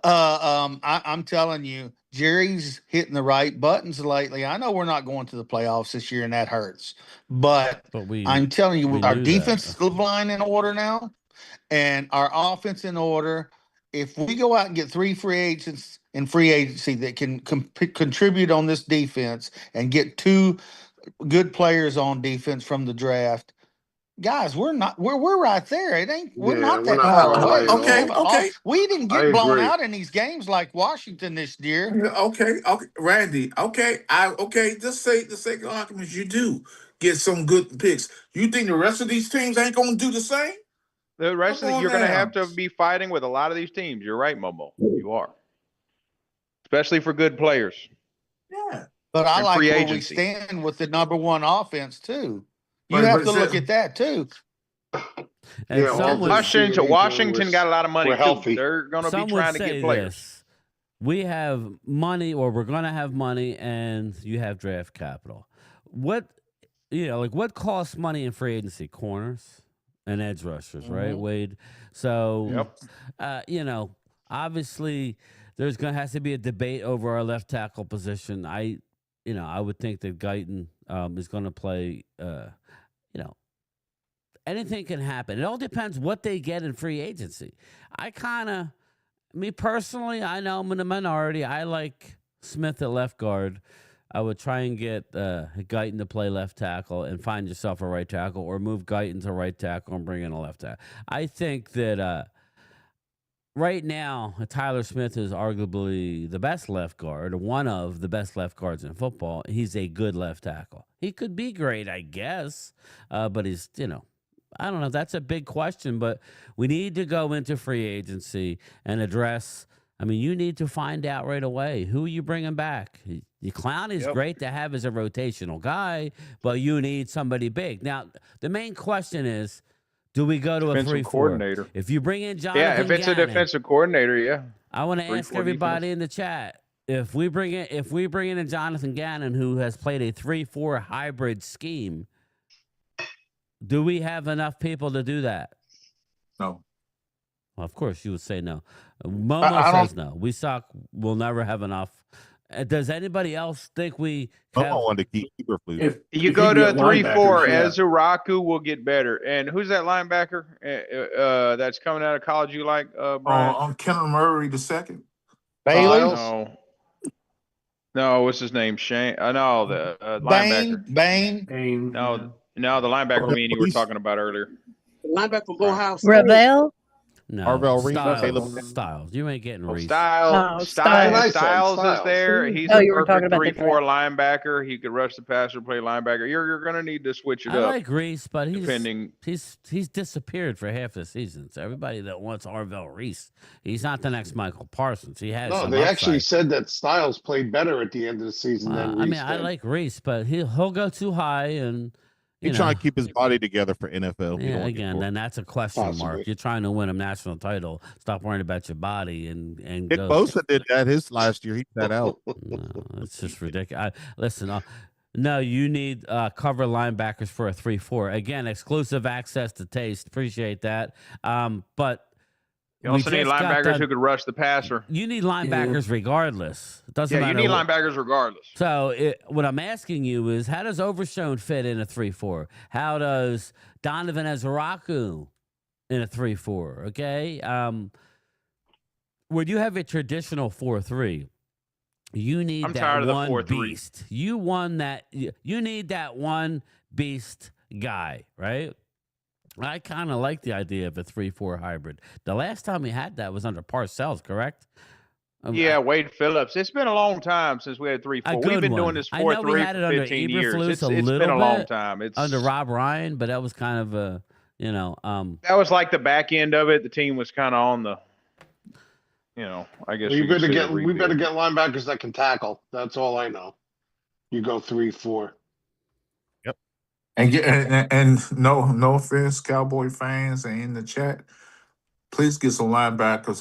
I'm telling you, Jerry's hitting the right buttons lately. I know we're not going to the playoffs this year, and that hurts. But I'm telling you, we our knew that. defensive line in order now, and our offense in order. If we go out and get 3 free agents in free agency that can contribute on this defense and get 2 good players on defense from the draft, guys, we're right there. It ain't we're not that far away. Okay. We didn't I get blown agree. out in these games like Washington this year. Okay, Randy. Okay, just say the sake of arguments, you do get some good picks. You think the rest of these teams ain't gonna do the same? The rest Come of on you're going to now. have to be fighting with a lot of these teams. You're right, Momo. You are. Especially for good players. Yeah. But I And like free where agency. we stand with the number 1 offense too. You But- have but to look see- at that too. And Yeah, some would- Washington got a lot of money we're too. healthy. They're going to some be would trying to say get players. this. We have money, or we're going to have money, and you have draft capital. What costs money in free agency? Corners and edge rushers, right, Wade? So, obviously, has to be a debate over our left tackle position. I would think that Guyton is going to play. Anything can happen. It all depends what they get in free agency. Me personally, I know I'm in the minority. I like Smith at left guard. I would try and get Guyton to play left tackle and find yourself a right tackle, or move Guyton to right tackle and bring in a left tackle. I think that right now, Tyler Smith is arguably the best left guard, one of the best left guards in football. He's a good left tackle. He could be great, I guess, but he's, I don't know. That's a big question, but we need to go into free agency and address. I mean, you need to find out right away who you bringing back. The Clown is great to have as a rotational guy, but you need somebody big. Now, the main question is, do we go to a Defensive 3-4? coordinator. If you bring in Jonathan Yeah, if it's Gannon, a defensive coordinator, yeah. I want to 3-4 ask everybody defense. in the chat, if we bring in Jonathan Gannon, who has played a 3-4 hybrid scheme, do we have enough people to do that? No. Well, of course, you would say no. Momo I says no. We suck. We'll never have enough. Does anybody else think we have? Momo wanted to keep Eberflus. If You if go to a get 3-4, linebackers, yeah. Ezuraku will get better. And who's that linebacker that's coming out of college you like, Brian? On Kenneth Murray II. Bailey? No, what's his name? Shane? No, the linebacker. Bain. No, the linebacker me and you were talking about earlier. The linebacker from Ohio State. Ravel? No, Arvell Reed, Styles. You ain't getting Reese. Styles is there. He's a you were talking perfect about the 3-4 linebacker. He could rush the passer, play linebacker. You're going to need to switch it I up. like Reese, but depending. he's disappeared for half the season. So everybody that wants Arvell Reese, he's not the next Michael Parsons. He has No, some they upside. actually said that Styles played better at the end of the season than Reese I mean, I did. like Reese, but he'll go too high and. He's trying to keep his body together for NFL. Yeah, again, then that's a question Possibly. mark. You're trying to win a national title. Stop worrying about your body and Nick go. Bosa did that his last year. He sat out. No, it's just ridiculous. Listen, no, you need cover linebackers for a 3-4. Again, exclusive access to taste. Appreciate that. But You also need linebackers who could rush the passer. You need linebackers regardless. It doesn't Yeah, matter. you need linebackers regardless. So what I'm asking you is, how does Overshone fit in a 3-4? How does Donovan Ezeraku in a 3-4? Okay, when you have a traditional 4-3, you need I'm that tired of the one 4-3. beast. You need that one beast guy, right? I kind of like the idea of a 3-4 hybrid. The last time we had that was under Parcells, correct? Yeah, Wade Phillips. It's been a long time since we had 3-4. We've been doing this 4-3 for 15 years. It's been a long time. It's under Rob Ryan, but that was kind of a, that was like the back end of it. The team was kind of on the, I guess we better get linebackers that can tackle. That's all I know. You go 3-4. And no offense, Cowboy fans and in the chat, please get some linebackers.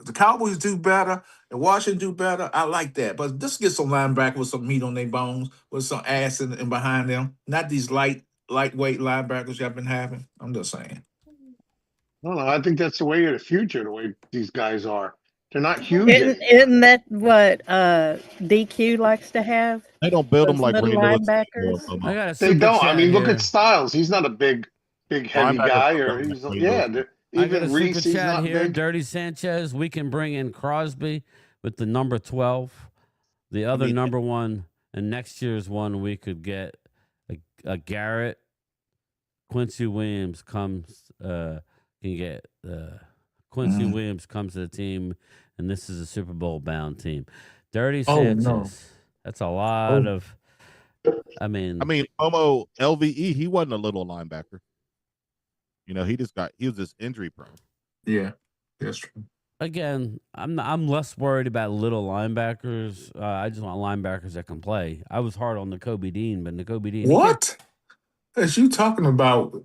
The Cowboys do better and Washington do better. I like that, but just get some linebackers with some meat on their bones, with some ass in behind them. Not these lightweight linebackers y'all been having. I'm just saying. No, I think that's the way of the future. The way these guys are, they're not huge. Isn't that what DQ likes to have? They don't build them Those like little Ray Lewis. linebackers? They don't. I mean, look at Styles. He's not a big heavy guy, or he's I got even a Reese. super He's chat not here. big. Dirty Sanchez. We can bring in Crosby with the number 12. The other number one, and next year's one, we could get a Garrett. Quincy Williams comes. Quincy Williams comes to the team, and this is a Super Bowl bound team. Dirty Sanchez. No. That's a lot of. I mean, Momo LVE, he wasn't a little linebacker. He was just injury prone. Yeah, that's true. Again, I'm less worried about little linebackers. I just want linebackers that can play. I was hard on Nakobe Dean, but Nakobe Dean. What? As you talking about,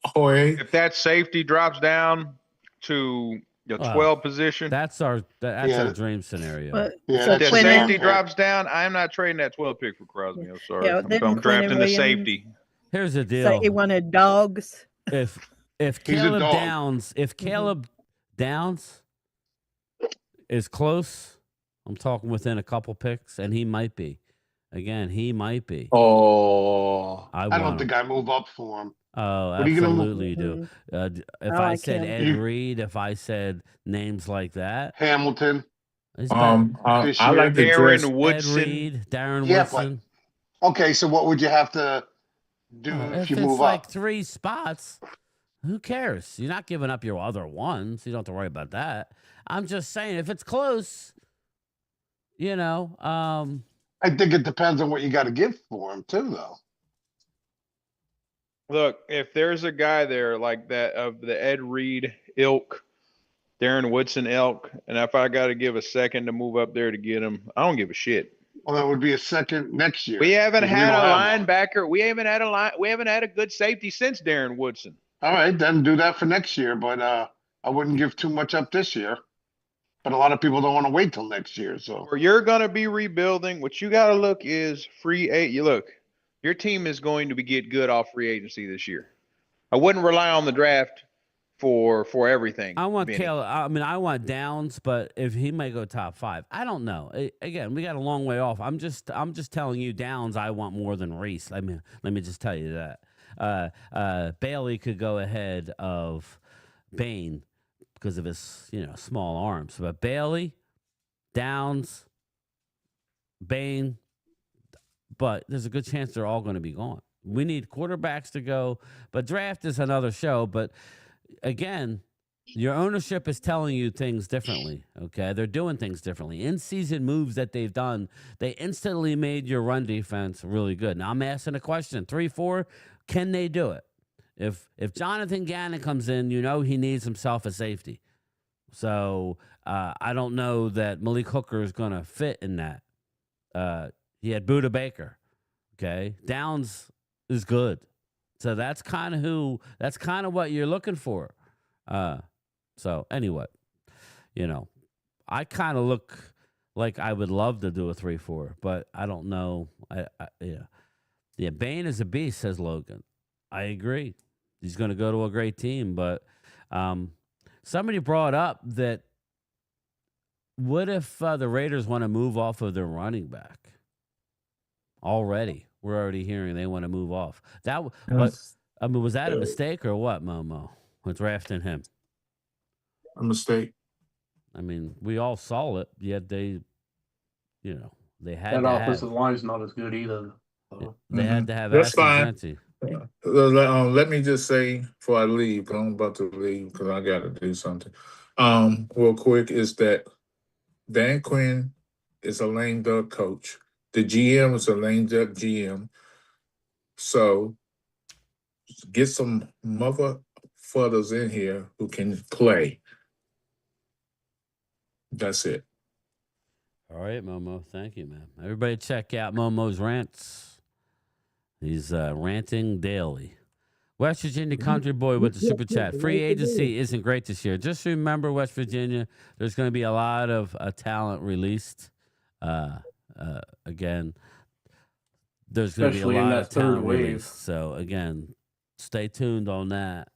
Jorge? If that safety drops down to the 12 position, that's our dream scenario. if the safety drops down, I'm not trading that 12 pick for Crosby. I'm sorry. Yeah, I'm didn't drafting the Williams safety. Here's the Say deal. he wanted dogs. If He's a Caleb dog. Downs, Downs is close, I'm talking within a couple picks, and he might be. Again, he might be. Oh, I don't want think I move up for him. Oh, What are you gonna absolutely you do. If I I like said him. Ed Reed, if I said names like that, Hamilton. he's I like the Darren dress. Woodson. Ed Reed, Darren Yeah, Woodson. Okay, so what would you have to do if If you it's move like up? 3 spots, who cares? You're not giving up your other ones. You don't have to worry about that. I'm just saying, if it's close, I think it depends on what you got to give for him too, though. Look, if there's a guy there like that of the Ed Reed ilk, Darren Woodson ilk, and if I got to give a second to move up there to get him, I don't give a shit. Well, that would be a second next year. We haven't 'cause we had a don't have one. linebacker. We haven't had a line. We haven't had a good safety since Darren Woodson. All right, then do that for next year. But I wouldn't give too much up this year. But a lot of people don't want to wait till next year. So Or you're going to be rebuilding. What you got to look is free agent. You look, your team is going to be get good off free agency this year. I wouldn't rely on the draft for everything. I want Vinny. Caleb. I mean, I want Downs, but if he may go top 5, I don't know. Again, we got a long way off. I'm just telling you, Downs. I want more than Reese. I mean, let me just tell you that. Bailey could go ahead of Bain because of his small arms, but Bailey, Downs, Bain, but there's a good chance they're all going to be gone. We need quarterbacks to go, but draft is another show. But again, your ownership is telling you things differently, okay? They're doing things differently. In-season moves that they've done, they instantly made your run defense really good. Now, I'm asking a question. 3-4, can they do it? If Jonathan Gannon comes in, he needs himself a safety. So I don't know that Malik Hooker is going to fit in that. He had Buda Baker, okay? Downs is good. So that's kind of what you're looking for. So anyway, I kind of look like I would love to do a 3-4, but I don't know. Yeah, Bain is a beast, says Logan. I agree. He's going to go to a great team, but somebody brought up that what if the Raiders want to move off of their running back already? We're already hearing they want to move off. Was that a mistake or what, Momo, with drafting him? A mistake. Mm-hmm. I mean, we all saw it, yet they had that to offensive line's not as good either. They had to have That's fine. Aston Let me just say before I leave, 'cause I'm about to leave because I got to do something. Real quick, is that Dan Quinn is a lame duck coach. The GM is a lame duck GM. So get some motherfuckers in here who can play. That's it. All right, Momo. Thank you, man. Everybody check out Momo's rants. He's ranting daily. West Virginia Country Boy with the super chat. Free agency isn't great this year. Just remember, West Virginia, there's going to be a lot of talent released. Again, there's going to be a lot of talent released. So, again, stay tuned on that.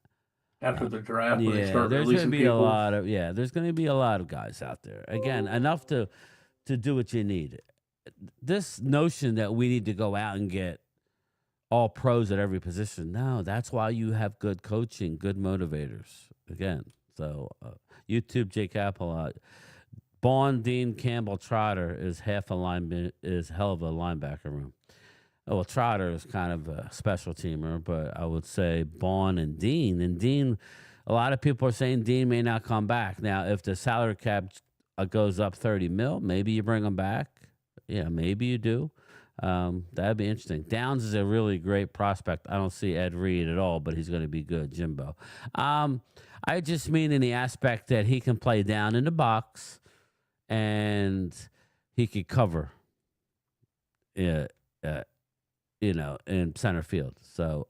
After the draft, when they start there's releasing going to be people. there's going to be a lot of guys out there. Again, enough to do what you need. This notion that we need to go out and get all pros at every position. No, that's why you have good coaching, good motivators. Again, so YouTube, Jake Apple, Bond, Dean, Campbell, Trotter is hell of a linebacker room. Oh, well, Trotter is kind of a special teamer, but I would say Bond and Dean, a lot of people are saying Dean may not come back. Now, if the salary cap goes up $30 million, maybe you bring him back. Yeah, maybe you do. That'd be interesting. Downs is a really great prospect. I don't see Ed Reed at all, but he's going to be good, Jimbo. I just mean in the aspect that he can play down in the box and he could cover, in center field. So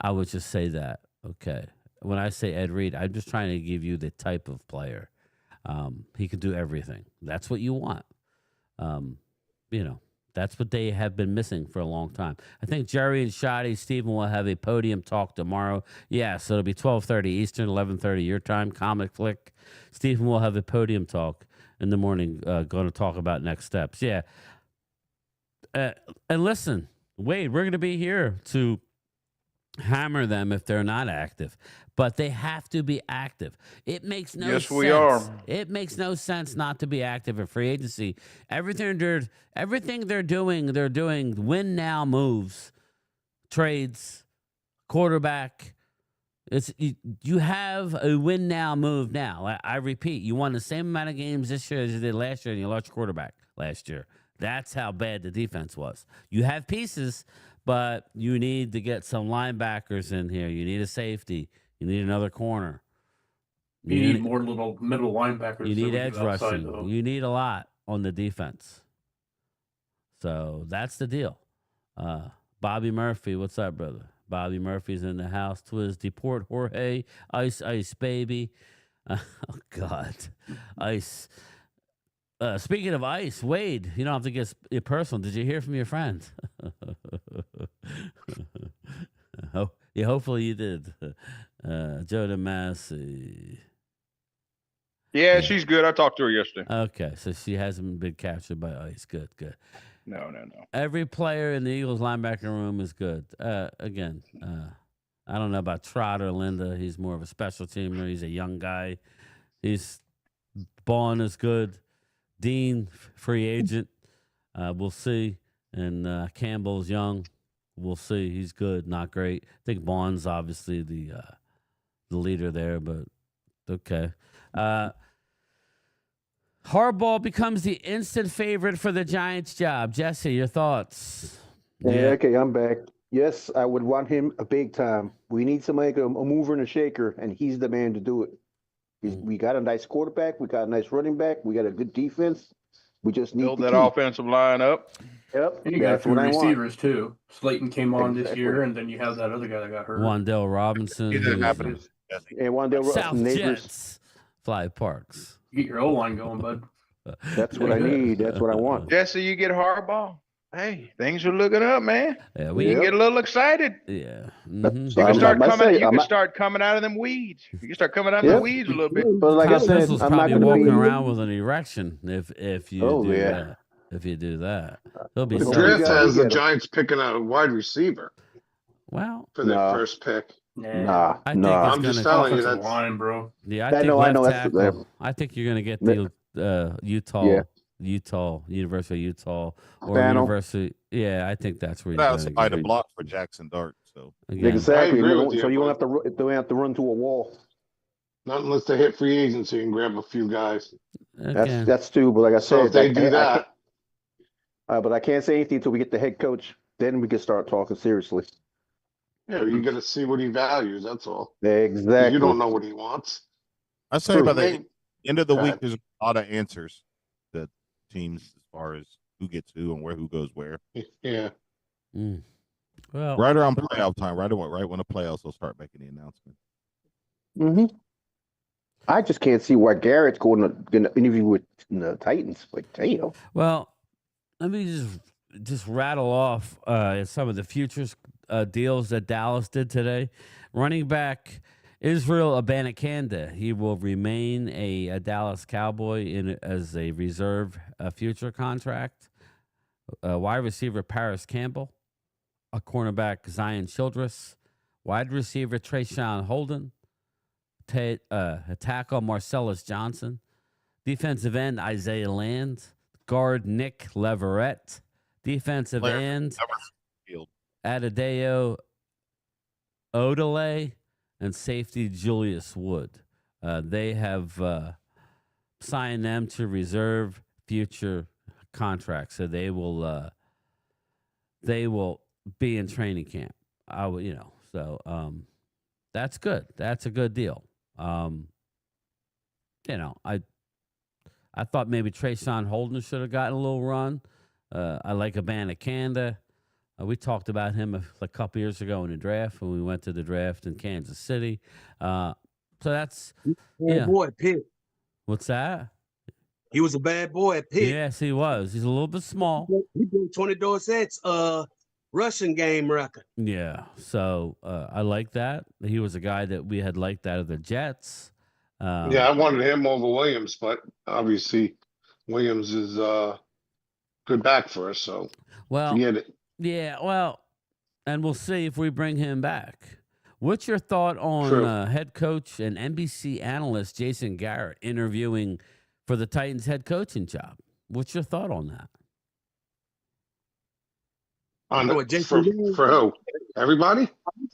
I would just say that. Okay. When I say Ed Reed, I'm just trying to give you the type of player. He can do everything. That's what you want. That's what they have been missing for a long time. I think Jerry and Shoddy Stephen will have a podium talk tomorrow. Yeah, so it'll be 12:30 Eastern, 11:30 your time. Comic Flick. Stephen will have a podium talk in the morning. Going to talk about next steps. Yeah. And listen, Wade, we're going to be here to hammer them if they're not active, but they have to be active. It makes no sense. Yes, we are. It makes no sense not to be active in free agency. Everything they're doing win now moves, trades, quarterback. You have a win now move now. I repeat, you won the same amount of games this year as you did last year, and you lost your quarterback last year. That's how bad the defense was. You have pieces, but you need to get some linebackers in here. You need a safety. You need another corner. You need more little middle linebackers. You need than we edge do outside, rushing. though. You need a lot on the defense. So that's the deal. Bobby Murphy, what's up, brother? Bobby Murphy's in the house. Twiz, deport Jorge. Ice, ice, baby. Oh, God. Ice. Speaking of ice, Wade, you don't have to get it personal. Did you hear from your friend? Yeah, hopefully you did. Joe DeMasi. Yeah, she's good. I talked to her yesterday. Okay, so she hasn't been captured by ice. Good, good. No. Every player in the Eagles linebacker room is good. Again, I don't know about Trotter, Linda. He's more of a special teamer. He's a young guy. Bond is good. Dean, free agent. We'll see. And Campbell's young. We'll see. He's good, not great. I think Bond's obviously the leader there, but okay. Harbaugh becomes the instant favorite for the Giants job. Jesse, your thoughts? Yeah, okay, I'm back. Yes, I would want him a big time. We need somebody, a mover and a shaker, and he's the man to do it. We got a nice quarterback. We got a nice running back. We got a good defense. We just need Build the that key. offensive line up. Yep, And you got a that's few what I want. receivers too. Slayton came on this Exactly. year, and then you have that other guy that got hurt. Wandale Robinson. Either happens. And Wandale South neighbors. Jets. Fly Parks. You get your O-line going, bud. That's what I need. That's what I want. Jesse, you get Harbaugh. Hey, things are looking up, man. Yeah, You we can get a little excited. Yeah. You can start coming out of them weeds. You can start coming out of the weeds a little bit. But like I Tom said, Izzo's I'm not probably going to walking be around with an erection if you Oh, do yeah. that. If you do that, he'll be The so draft gotta has the get him. Giants picking out a wide receiver well. for their Nah. first pick. Nah, I think nah. it's I'm just gonna- telling you Offensive that's line, bro. Yeah, I I think know, I left know, that's- tackle. I think you're gonna get the Utah, Yeah. University of Utah, or Panel. University. Yeah, I think that's where Put you're out gonna somebody to get. block for Jackson Dart. So Again. Exactly. I agree with you, So you but- don't have to run to a wall. not unless they hit free agency and grab a few guys. Again. That's true. But like I said, So if they do that, but I can't say anything until we get the head coach. Then we can start talking seriously. yeah, you got to see what he values. That's all. 'Cause Exactly. You don't know what he wants. I say True. by the Maybe- end of the Go week, ahead. there's a lot of answers to teams as far as who gets who and who goes where. Yeah. Mm. Well, Right around playoff time, right when the playoffs will start making the announcement. Mm-hmm. I just can't see why Garrett's going to interview with the Titans. Like, damn. well, let me just rattle off some of the futures deals that Dallas did today. Running back Israel Abanikanda, he will remain a Dallas Cowboy as a reserve future contract. Wide receiver Paris Campbell, a cornerback Zion Childress, wide receiver Trayshawn Holden, a tackle Marcellus Johnson, defensive end Isaiah Land, guard Nick Leverett, defensive end Adedeo Odele, and safety Julius Wood. They have signed them to reserve future contracts, so they will be in training camp. That's good. That's a good deal. I thought maybe Trayshawn Holden should have gotten a little run. I like Abanikanda. We talked about him a couple years ago in the draft when we went to the draft in Kansas City. So that's Bad boy at Pitt. What's that? He was a bad boy at Pitt. Yes, he was. He's a little bit small. He broke 20 Dorsett's rushing game record. Yeah. So I like that. He was a guy that we had liked out of the Jets. Yeah, I wanted him over Williams, but obviously Williams is good back for us, so forget it. Yeah, well, and we'll see if we bring him back. What's your thought on head coach and NBC analyst Jason Garrett interviewing for the Titans head coaching job? What's your thought on that? For who? Everybody?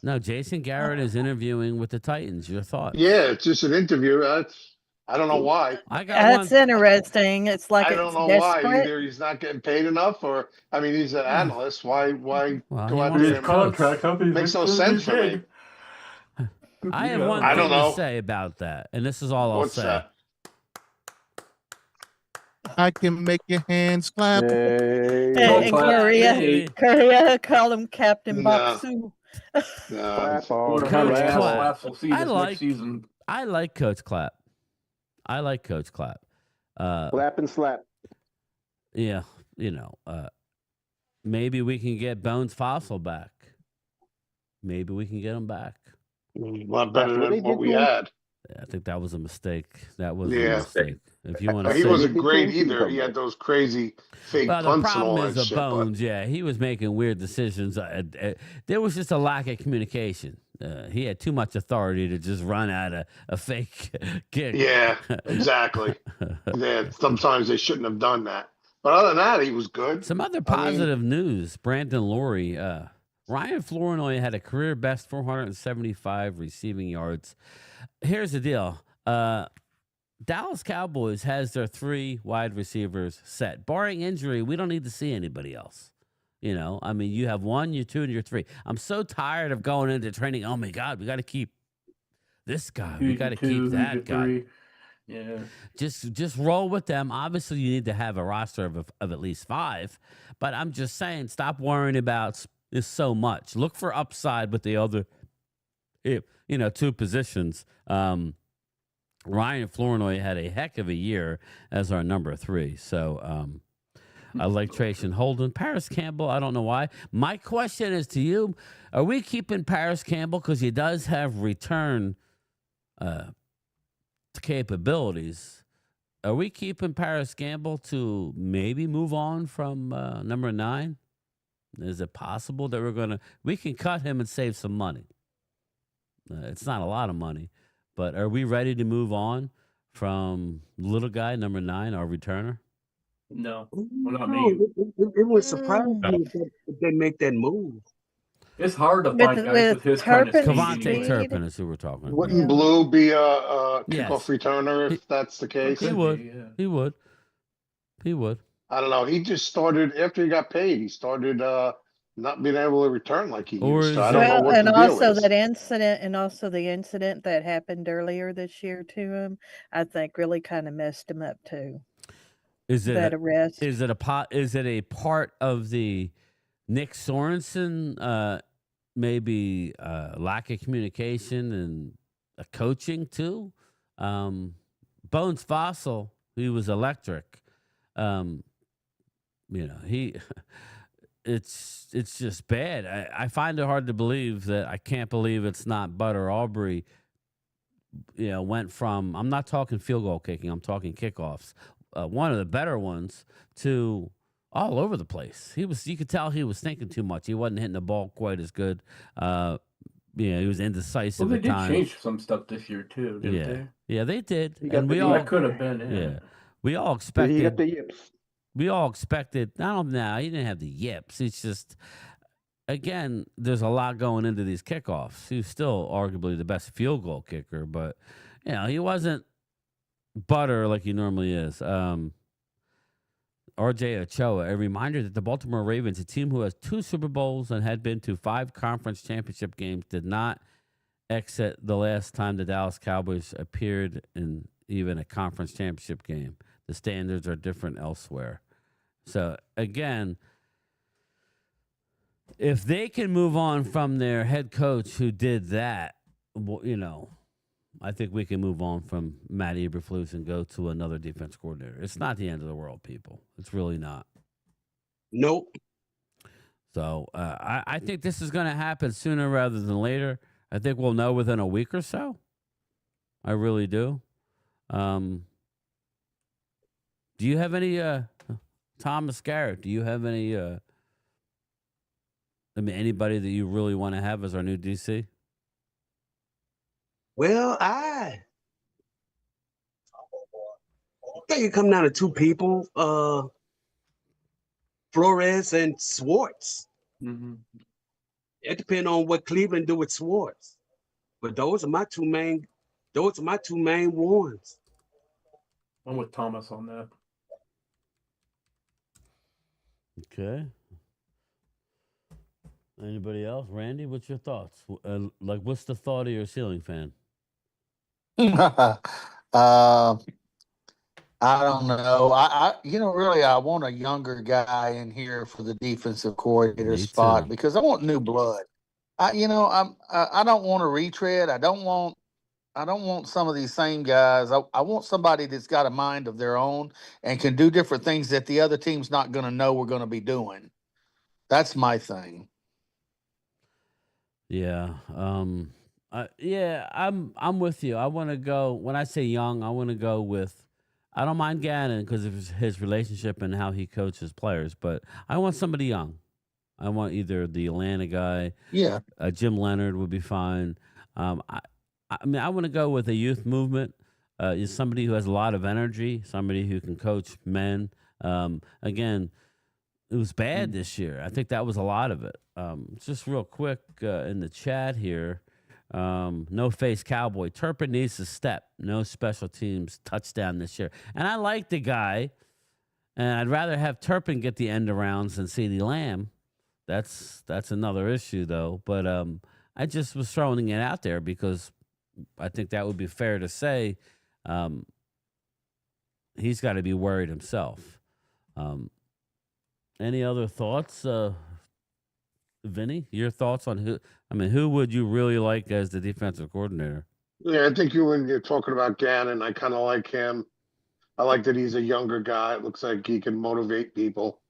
No, Jason Garrett is interviewing with the Titans. Your thought? Yeah, it's just an interview. I don't know why. I got That's one. interesting. It's like I don't it's know why. desperate. Either he's not getting paid enough, or I mean, he's an analyst. Why Well, go he out wants there to and coach. Contract up, he's makes like, no "This is sense for me. gig." I have one I thing don't know. to say about that, and this is all I'll What's say. that? I can make your hands clap. And Korea call him Captain No. Baksu. Clap on Coach clap Clapp. on. We'll see this next season. I like Coach Clapp. I like Coach Clapp. Clap and slap. Yeah, maybe we can get Bones Fossil back. Maybe we can get him back. A lot better than what we had. Yeah, I think that was a mistake. That was a Yeah. mistake. If you want to He say wasn't great either. He had those crazy fake well, the punts and problem all is that the shit. Bones. Yeah, he was making weird decisions. There was just a lack of communication. He had too much authority to just run out a fake kick. Yeah, exactly. Yeah, sometimes they shouldn't have done that. But other than that, he was good. Some other positive news. Brandon Laurie. Ryan Flournoy had a career best 475 receiving yards. Here's the deal. Dallas Cowboys has their 3 wide receivers set. Barring injury, we don't need to see anybody else. I mean, you have 1, you're 2, and you're 3. I'm so tired of going into training. Oh, my God, we got to keep this guy. We got to keep that guy. 3. Yeah. Just roll with them. Obviously, you need to have a roster of at least 5. But I'm just saying, stop worrying about this so much. Look for upside with the other, 2 positions. Ryan Flournoy had a heck of a year as our number 3. So I like Trajan Holden. Paris Campbell, I don't know why. My question is to you, are we keeping Paris Campbell because he does have return capabilities? Are we keeping Paris Campbell to maybe move on from number 9? Is it possible that we can cut him and save some money? It's not a lot of money, but are we ready to move on from little guy number 9, our returner? No, well, not me. It would surprise me if they make that move. It's hard to find guys with his kind of speed. Kevontae Turpin is who we're talking about. Wouldn't Blue be a kickoff returner if that's the case? He would. He would. He would. I don't know. He just started after he got paid. He started not being able to return like he used to. I don't know what the deal is. The incident that happened earlier this year to him, I think really kind of messed him up too. Is it that arrest? Is it a part of the Nick Sorensen maybe lack of communication and coaching too? Bones Fossil, he was electric. It's just bad. I find it hard to believe that I can't believe it's not Butter Aubrey. Went from, I'm not talking field goal kicking, I'm talking kickoffs. One of the better ones to all over the place. You could tell he was thinking too much. He wasn't hitting the ball quite as good. He was indecisive Well, they at times. did change some stuff this year too, didn't they? Yeah, they did. That could have been it. Yeah, we all expected. He got the yips. We all expected. I don't know. He didn't have the yips. It's just, again, there's a lot going into these kickoffs. He's still arguably the best field goal kicker, but he wasn't butter like he normally is. RJ Ochoa, a reminder that the Baltimore Ravens, a team who has 2 Super Bowls and had been to 5 conference championship games, did not exit the last time the Dallas Cowboys appeared in even a conference championship game. The standards are different elsewhere. So, again, if they can move on from their head coach who did that, I think we can move on from Matt Eberflus and go to another defense coordinator. It's not the end of the world, people. It's really not. Nope. So I think this is going to happen sooner rather than later. I think we'll know within a week or so. I really do. Do you have any, Thomas Garrett, do you have any, anybody that you really want to have as our new DC? Well, I think it come down to 2 people, Flores and Schwartz. Mm-hmm. It depends on what Cleveland do with Schwartz. But those are my two main ones. I'm with Thomas on that. Okay. Anybody else? Randy, what's your thoughts? What's the thought of your ceiling fan? I don't know. Really, I want a younger guy in here for the defensive coordinator Me spot too. because I want new blood. I don't want a retread. I don't want some of these same guys. I want somebody that's got a mind of their own and can do different things that the other team's not going to know we're going to be doing. That's my thing. Yeah. I'm with you. I want to go, when I say young, I want to go with, I don't mind Gannon because of his relationship and how he coaches players, but I want somebody young. I want either the Atlanta guy. Yeah. Jim Leonard would be fine. I want to go with a youth movement. Is somebody who has a lot of energy, somebody who can coach men. Again, it was bad this year. I think that was a lot of it. Just real quick in the chat here. No face Cowboy. Turpin needs to step. No special teams touchdown this year. And I like the guy. And I'd rather have Turpin get the end arounds than CeeDee Lamb. That's another issue, though. But I just was throwing it out there because I think that would be fair to say. He's got to be worried himself. Any other thoughts, Vinny? Your thoughts on who? Who would you really like as the defensive coordinator? Yeah, I think when you're talking about Gannon, I kind of like him. I like that he's a younger guy. It looks like he can motivate people.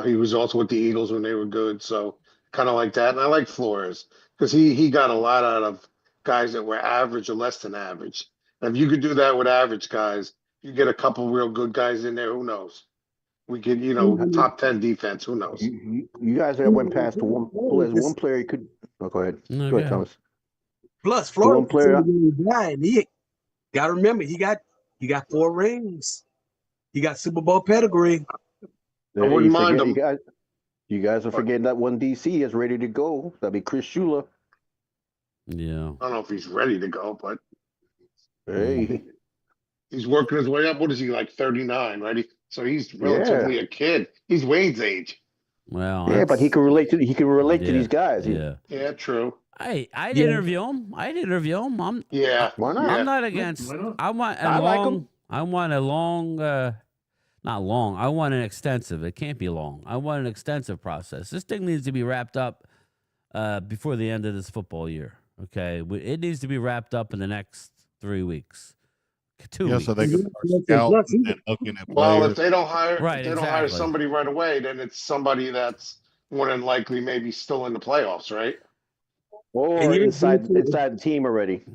He was also with the Eagles when they were good, so kind of like that. And I like Flores because he got a lot out of guys that were average or less than average. And if you could do that with average guys, you get a couple real good guys in there. Who knows? We could, top 10 defense. Who knows? You guys that went past the one who has one player you could. Oh, go ahead. No, go ahead, Thomas. Plus, Florida one player. Guy, and he got to remember he got 4 rings. He got Super Bowl pedigree. I wouldn't mind him. You guys are forgetting that one DC is ready to go. That'd be Chris Shula. Yeah. I don't know if he's ready to go, but hey, he's working his way up. What is he, like 39, right? So he's relatively a kid. He's Wade's age. Well, yeah, but he can relate to these guys. Yeah, true. I'd interview him. I'd interview him. Why not? I'm not against. I want a long. like him. I want a long. Not long. I want an extensive. It can't be long. I want an extensive process. This thing needs to be wrapped up before the end of this football year. Okay, it needs to be wrapped up in the next 3 weeks. 2 weeks. So they can start scouting and looking at players. If they don't hire, don't hire somebody right away, then it's somebody that's more than likely maybe still in the playoffs, right? Or inside the team already.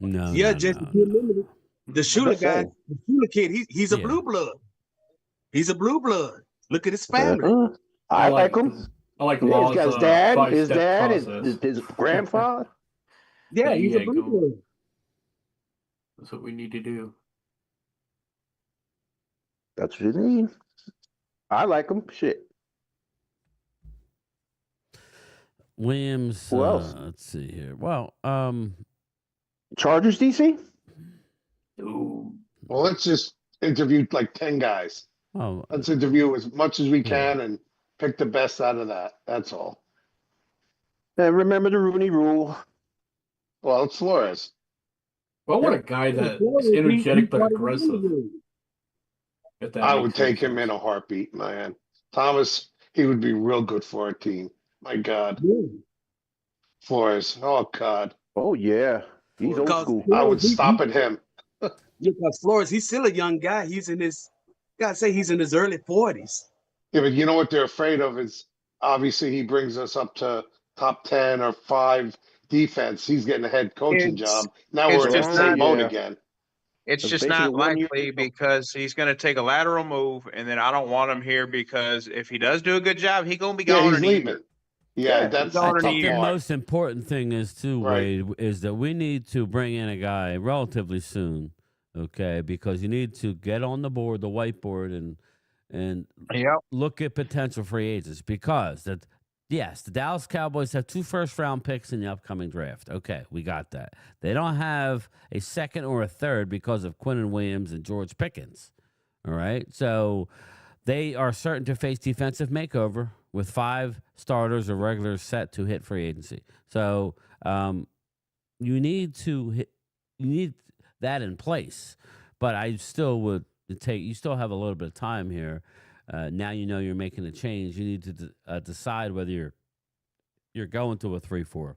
No. Yeah, no, just no. the shooter guy, the shooter kid. He's a blue blood. He's a blue blood. Look at his family. I like him. I like He's got his dad, his grandfather. Yeah, he's a blue blood. That's what we need to do. That's what you need. I like him. Shit. Williams. Who else? Let's see here. Well, Chargers, DC. Ooh. Well, let's just interview like 10 guys. Oh, let's interview as much as we can and pick the best out of that. That's all. And remember the Rooney Rule. Well, it's Flores. Well, I want a guy that is energetic but aggressive. I would take him in a heartbeat, man. Thomas, he would be real good for our team. My God. Flores. Oh, God. Oh, yeah. He's old school. I would stop at him. Because Flores, he's still a young guy. He's in his early 40s. Yeah, but you know what they're afraid of is obviously he brings us up to top 10 or 5 defense. He's getting a head coaching job. Now we're in the same mode again. It's just not likely because he's going to take a lateral move, and then I don't want him here because if he does do a good job, he's going to be gone in a year. Yeah, that's I think the most important thing is too, Wade, is that we need to bring in a guy relatively soon, okay? Because you need to get on the board, the whiteboard, and look at potential free agents because Yes, the Dallas Cowboys have 2 first-round picks in the upcoming draft. Okay, we got that. They don't have a second or a third because of Quinnen Williams and George Pickens. All right, so they are certain to face defensive makeover with 5 starters or regulars set to hit free agency. So you need that in place. But I still would take. You still have a little bit of time here. Now you know you're making a change. You need to decide whether you're going to a 3-4.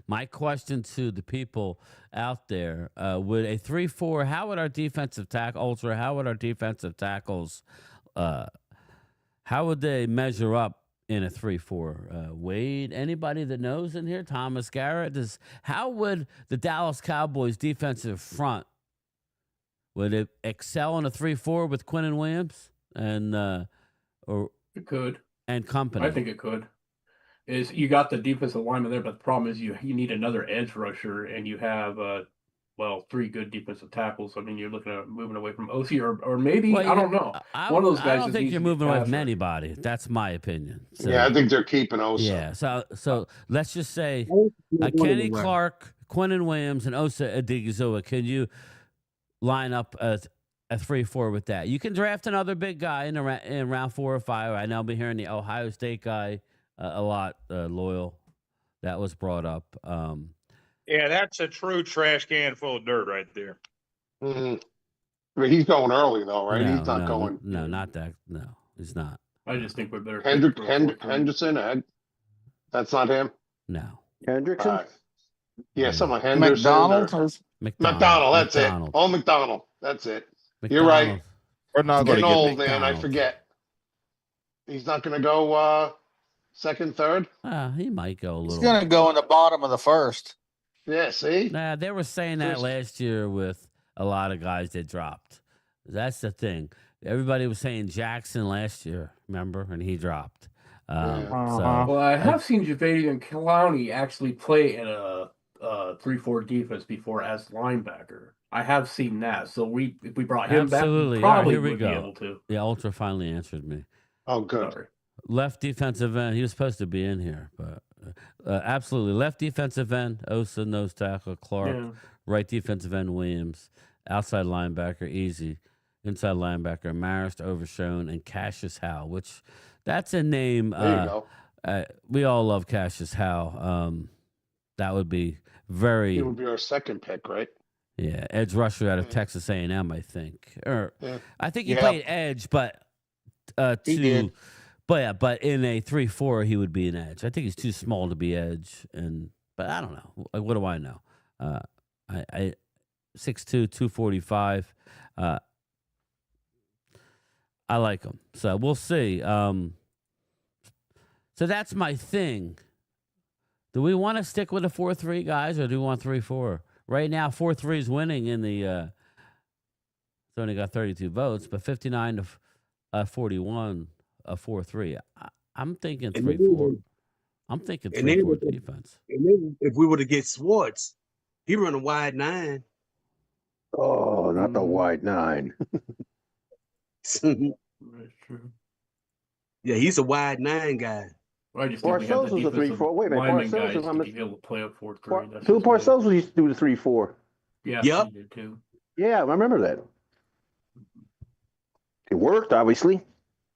My question to the people out there: would a 3-4? How would our defensive tackles? How would our defensive tackles? How would they measure up in a 3-4? Wade, anybody that knows in here? Thomas Garrett. How would the Dallas Cowboys defensive front? Would it excel in a 3-4 with Quinnen Williams and or it could and company? I think it could. Is you got the defensive lineman there, but the problem is you need another edge rusher, and you have 3 good defensive tackles. I mean, you're looking at moving away from OC or maybe I don't know. One of those guys. I don't think you're moving away from anybody. That's my opinion. So, yeah, I think they're keeping Osa. Yeah, so let's just say Kenny Clark, Quinnen Williams, and Osa Odighizuwa. Can you line up a 3-4 with that? You can draft another big guy in round 4 or 5. I know I've been hearing the Ohio State guy a lot. Loyal, that was brought up. Yeah, that's a true trash can full of dirt right there. Mm-hmm. But he's going early though, right? He's not going. No, not that. No, he's not. I just think we're better. Henderson. That's not him. No. Hendrickson. Yeah, something like Henderson. McDonald. That's it. Oh, McDonald. That's it. You're right. We're not getting going to old, man. I forget. He's not going to go second, third. He might go a little. He's going to go in the bottom of the first. Yeah. See. Nah, they were saying that last year with a lot of guys that dropped. That's the thing. Everybody was saying Jackson last year, remember, and he dropped. Well, I have seen Jadeveon Clowney actually play in a 3-4 defense before as linebacker. I have seen that. So if we brought him back, we probably would be able to. Yeah, Ultra finally answered me. Oh, good. Sorry. Left defensive end. He was supposed to be in here, but absolutely. Left defensive end, Osa, nose tackle, Clark. Yeah. Right defensive end, Williams. Outside linebacker, Easy. Inside linebacker, Marist, Overshone, and Cassius Howe, which that's a name. There you go. We all love Cassius Howe. That would be very. He would be our second pick, right? Yeah, edge rusher out of Texas A&M, I think. I think he played edge, but he did. But in a 3-4, he would be an edge. I think he's too small to be edge, but I don't know. Like, what do I know? I 6'2", 245. I like him, so we'll see. So that's my thing. Do we want to stick with a 4-3, guys, or do we want 3-4? Right now, 4-3 is winning in the. It's only got 32 votes, but 59 to 41, a 4-3. I'm thinking 3-4. I'm thinking 3-4 defense. And then if we were to get Swartz, he run a wide 9. Oh, not the wide 9. That's true. Yeah, he's a wide 9 guy. I just Parcells was a 3-4. Wait a minute, Parcells was on be able to play a 4-3. Phil Parcells used to do the 3-4. Yeah, yep. He did too. Yeah, I remember that. It worked, obviously.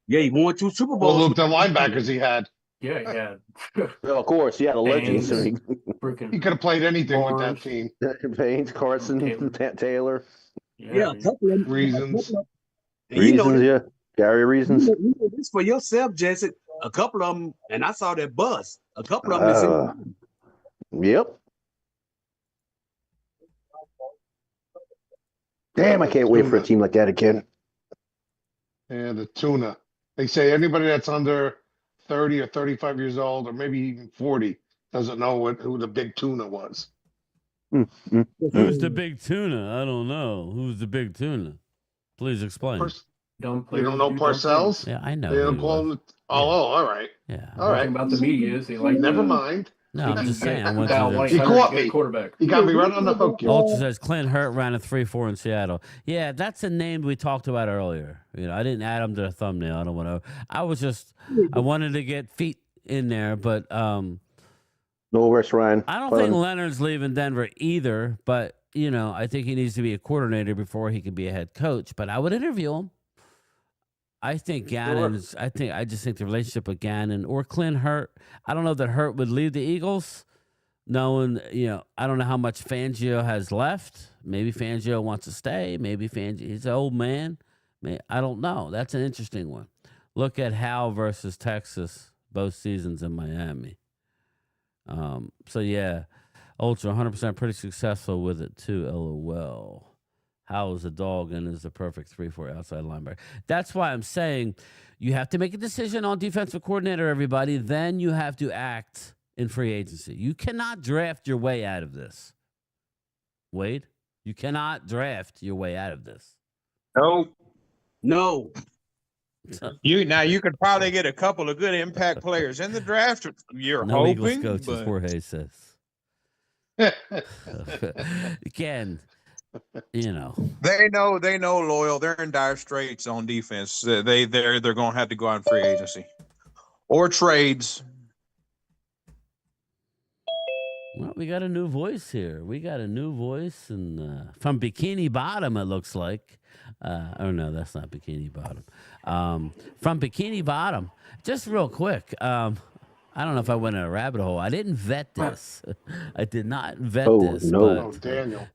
Yeah, he won 2 Super Bowls. Well, look, the linebackers he had. Yeah, he had. Well, of course, he had a legend. So he could have played anything with that team. Baines, Carson, Taylor. Yeah, a couple of Reasons. Yeah. Gary Reasons. You know this for yourself, Jesse. A couple of them, and I saw that bus. A couple of them is in. Yep. Damn, I can't wait for a team like that again. Yeah, the tuna. They say anybody that's under 30 or 35 years old, or maybe even 40, doesn't know who the big tuna was. Who's the big tuna? I don't know. Who's the big tuna? Please explain. You don't know Parcells? Yeah, I know. They don't call him. All right. Yeah. All right. About the media is they like. Never mind. No, I'm just saying. He caught me. Quarterback. He got me right on the hook. Ultra says Clint Hurt ran a 3-4 in Seattle. Yeah, that's a name we talked about earlier. I didn't add him to the thumbnail. I don't want to. I wanted to get feet in there, but No Wes Ryan. I don't Fun. think Leonard's leaving Denver either. But I think he needs to be a coordinator before he can be a head coach. But I would interview him. I think Gannon's. I just think the relationship with Gannon or Clint Hurt. I don't know that Hurt would leave the Eagles. Knowing, I don't know how much Fangio has left. Maybe Fangio wants to stay. Maybe he's an old man. I don't know. That's an interesting one. Look at Hal versus Texas, both seasons in Miami. So, yeah, Ultra 100% pretty successful with it, too, LOL. Hal is a dog and is the perfect 3-4 outside linebacker. That's why I'm saying you have to make a decision on defensive coordinator, everybody. Then you have to act in free agency. You cannot draft your way out of this. Wade, you cannot draft your way out of this. No. You could probably get a couple of good impact players in the draft. You're no hoping, Eagles coach, but... as Jorge says. Again, They know loyal. They're in dire straits on defense. They're going to have to go out in free agency or trades. Well, we got a new voice here. We got a new voice, and from Bikini Bottom, it looks like. Oh no, that's not Bikini Bottom. From Bikini Bottom, just real quick. I don't know if I went in a rabbit hole. I didn't vet this. I did not vet this. No. But Daniel.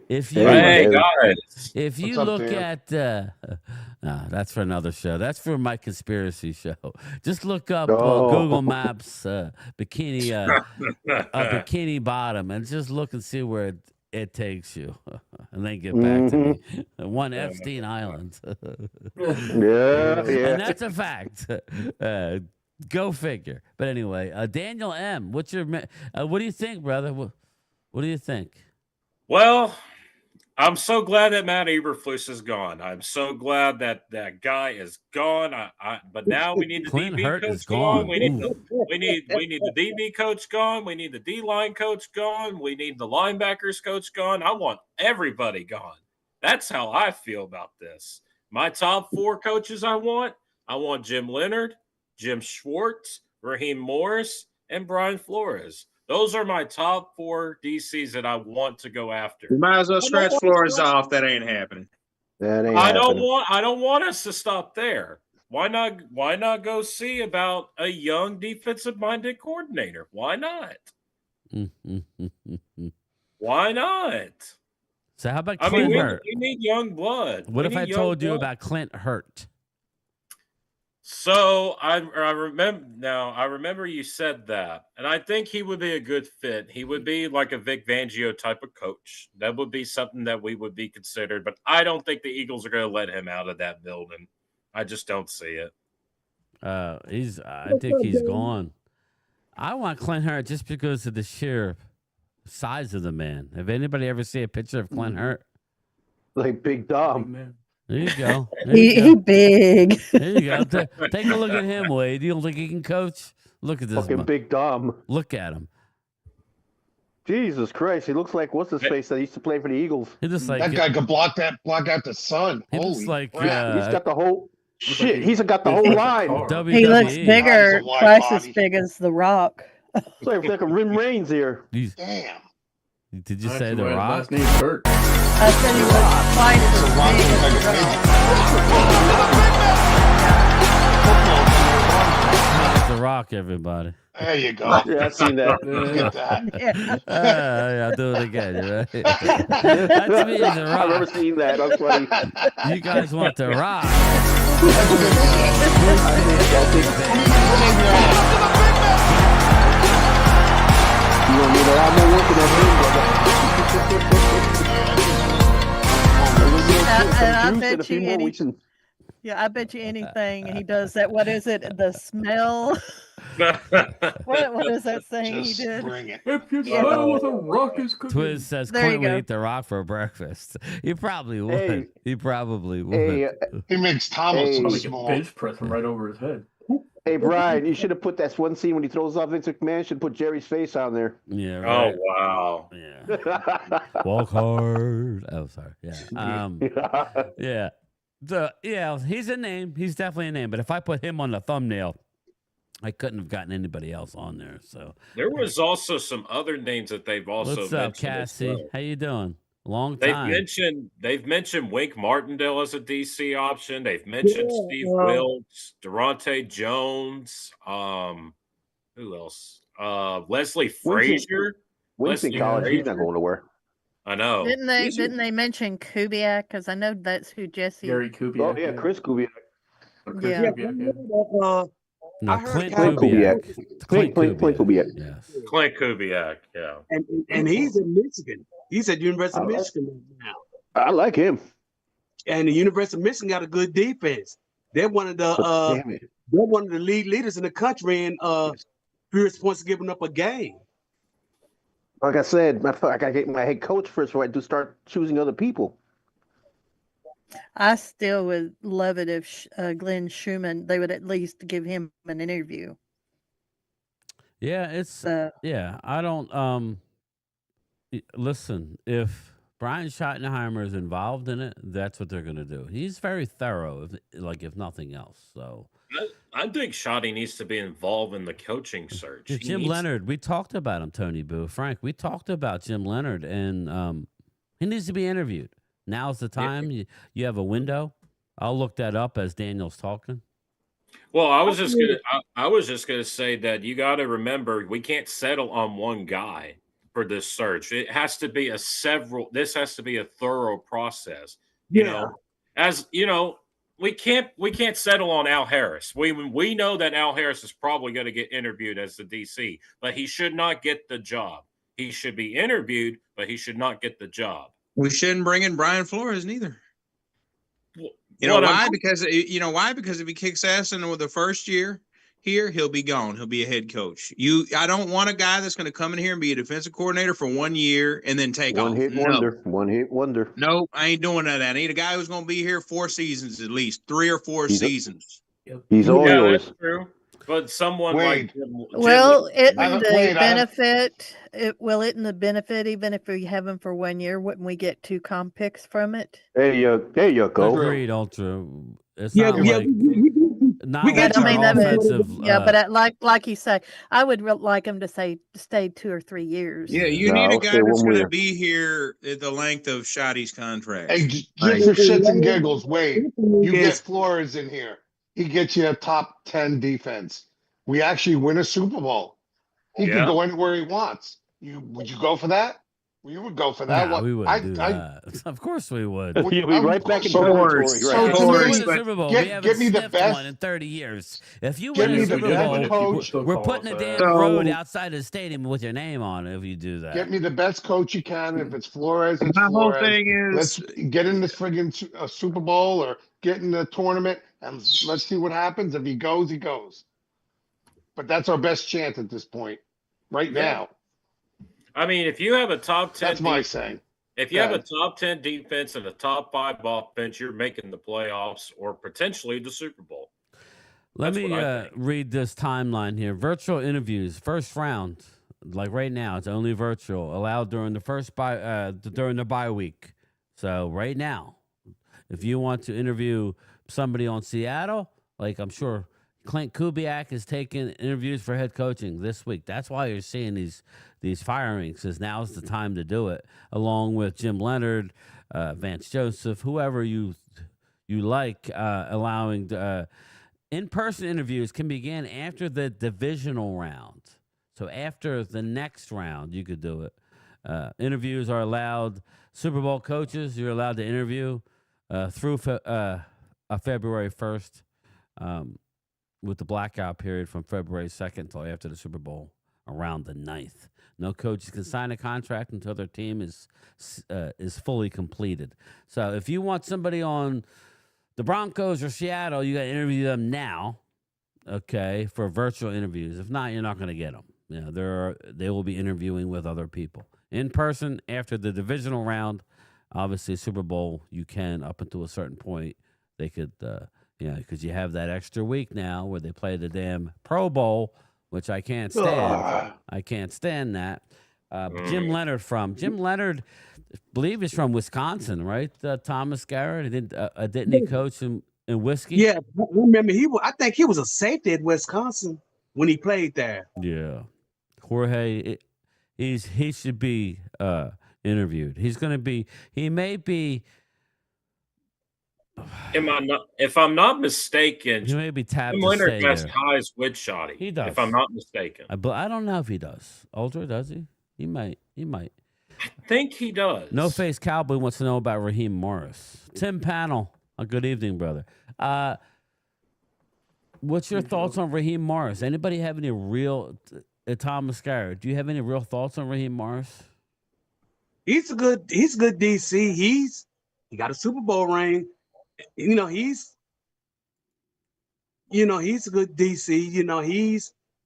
if you look at that's for another show. That's for my conspiracy show. Just look up Google Maps Bikini Bottom and just look and see where it takes you, and then get back to me. One Epstein Island. Yeah. And that's a fact. Go figure. But anyway, Daniel M. What do you think, brother? What do you think? Well, I'm so glad that Matt Eberflus is gone. I'm so glad that that guy is gone. But now we need the Clint DB Hurt coach is gone. We need the DB coach gone. We need the D line coach gone. We need the linebackers coach gone. I want everybody gone. That's how I feel about this. My top 4 coaches I want Jim Leonard, Jim Schwartz, Raheem Morris, and Brian Flores. Those are my top 4 DCs that I want to go after. You might as well scratch Flores off. That ain't happening. I don't want us to stop there. Why not go see about a young defensive-minded coordinator? Why not? Why not? So how about Clint Hurt? We need young blood. What if I told you about Clint Hurt? So I remember you said that, and I think he would be a good fit. He would be like a Vic Fangio type of coach. That would be something that we would be considered, but I don't think the Eagles are going to let him out of that building. I just don't see it. I think he's gone. I want Clint Hurt just because of the sheer size of the man. Have anybody ever seen a picture of Clint Hurt? Like Big Dom. There you go. He big. There you go. Take a look at him, Wade. You don't think he can coach? Look at this. Fucking Big Dom. Look at him. Jesus Christ, he looks like what's his face that used to play for the Eagles. He just like that guy could block out the sun. He Holy looks like crap. He's got the whole shit. He's got the whole line. He looks bigger, twice as big as The Rock. It's like a Rim Reigns here. Damn. Did you say The Rock? Last name's Kurt. I said he was twice as big as The Rock, everybody. There you go. Yeah, I've seen that. Get that. Yeah, I'll do it again. Right? That's me, The Rock. I've never seen that. That's funny. You guys want The Rock? You gonna need a lot more work in that and I bet you I bet you anything he does that. What is it? The smell. what is that saying he did? Bring it. If you smell what a rock is cooking. Twiz says There you Clint would go. eat The Rock for breakfast. He probably would. Hey. He probably would. Hey, He makes Thomas Probably small. can bench press him right over his head. hey, Brian, you should have put that one scene when he throws off Vince McMahon. Should put Jerry's face on there. Yeah. Right. Oh wow. Yeah. Walk hard. Oh, sorry. Yeah. Yeah. He's a name. He's definitely a name. But if I put him on the thumbnail, I couldn't have gotten anybody else on there. So There was also some other names that they've also what's up, mentioned as Cassie? well. How you doing? Long They've time. mentioned Wink Martindale as a DC option. They've mentioned Steve Yeah, Wilkes, Durante Jones. Who else? Leslie Frazier. Wink's in Leslie college. He's not Frazier. going nowhere. I know. Didn't they mention Kubiak? Because I know that's who Jesse. Gary Kubiak. Oh yeah, Chris Kubiak. Chris Yeah. Kubiak, yeah. No, I heard Clint Clint Kubiak. Kubiak. Clint Kubiak. Yes. Clint Kubiak. Yeah. and he's in Michigan. He's at University of Michigan now. I like him. And the University of Michigan got a good defense. They're one of the Damn it. they're one of the lead leaders in the country in fewest points giving up a game. Like I said, I gotta get my head coach first before I do start choosing other people. I still would love it if Glenn Schumann, they would at least give him an interview. Yeah, it's yeah. I don't listen, if Brian Schottenheimer is involved in it, that's what they're gonna do. He's very thorough, if nothing else. So I think Shotty needs to be involved in the coaching search. He Jim needs- Leonard, we talked about him, Tony Boo. Frank, we talked about Jim Leonard, and he needs to be interviewed. Now's the time. You have a window. I'll look that up as Daniel's talking. Well, I was just gonna say that you got to remember we can't settle on one guy for this search. It has to be This has to be a thorough process. You know, as you know, we can't settle on Al Harris. We know that Al Harris is probably going to get interviewed as the DC, but he should not get the job. He should be interviewed, but he should not get the job. We shouldn't bring in Brian Flores neither. You know What why? I'm- Because Because if he kicks ass in the first year here, he'll be gone. He'll be a head coach. I don't want a guy that's going to come in here and be a defensive coordinator for 1 year and then take off. One hit wonder. No, I ain't doing that. I need a guy who's going to be here 4 seasons at least, 3 or 4 seasons. He's all yours. That's true. But someone like Jim, Well, Jim- will it in the benefit, even if we have him for 1 year, wouldn't we get 2 comp picks from it? There you go. Agreed, Ultra. It's Yeah, not yeah, like not we like got our you. I mean, that would- offensive. But like you say, I would like him to stay 2 or 3 years. Yeah, you need a guy that's going to be here at the length of Shotty's contract. Hey, just for shits and giggles, Wade, you get Flores in here. He gets you a top 10 defense. We actually win a Super Bowl. He can go anywhere he wants. Would you go for that? You would go for that. Nah, we wouldn't do that. Of course we would. You'll be right back in territory. Get me the best one in 30 years. If you Get win me a the Super best Bowl, coach. we're putting a damn road outside the stadium with your name on it if you do that. Get me the best coach you can. If it's Flores, it's My whole Flores. thing is- Let's get in the friggin' Super Bowl or get in the tournament and let's see what happens. If he goes, he goes. But that's our best chance at this point, right now. I mean, if you have a top 10, That's my saying. If you have a top 10 defense and a top 5 offense, you're making the playoffs or potentially the Super Bowl. Let That's me what I think. read this timeline here. Virtual interviews, first round, like right now, it's only virtual, allowed during the during the bye week. So right now, if you want to interview somebody on Seattle, like I'm sure Clint Kubiak is taking interviews for head coaching this week. That's why you're seeing these firings, because now's the time to do it, along with Jim Leonard, Vance Joseph, whoever you like, allowing in-person interviews can begin after the divisional round. So after the next round, you could do it. Interviews are allowed. Super Bowl coaches, you're allowed to interview through February 1st, with the blackout period from February 2nd till after the Super Bowl around the 9th. No coaches can sign a contract until their team is fully completed. So if you want somebody on the Broncos or Seattle, you got to interview them now, okay, for virtual interviews. If not, you're not going to get them. You know, they will be interviewing with other people. In person, after the divisional round, obviously Super Bowl, you can, up until a certain point, they could, because you have that extra week now where they play the damn Pro Bowl, which I can't stand. I can't stand that. Jim Leonard, I believe he's from Wisconsin, right? Thomas Garrett, didn't he coach in Whiskey? Yeah, I remember I think he was a safety at Wisconsin. when he played there. Yeah. Jorge, he should be interviewed. He's going to be. He may be. If I'm not mistaken, He may be tapped Tim to Leonard stay has there. ties with Shoddy. He does. If I'm not mistaken. I don't know if he does. Ultra, does he? He might. I think he does. No Face Cowboy wants to know about Raheem Morris. Tim Panel. Good evening, brother. What's your thoughts on Raheem Morris? Anybody have any real Tom Mascara? Do you have any real thoughts on Raheem Morris? He's a good DC. He got a Super Bowl ring. He's a good DC.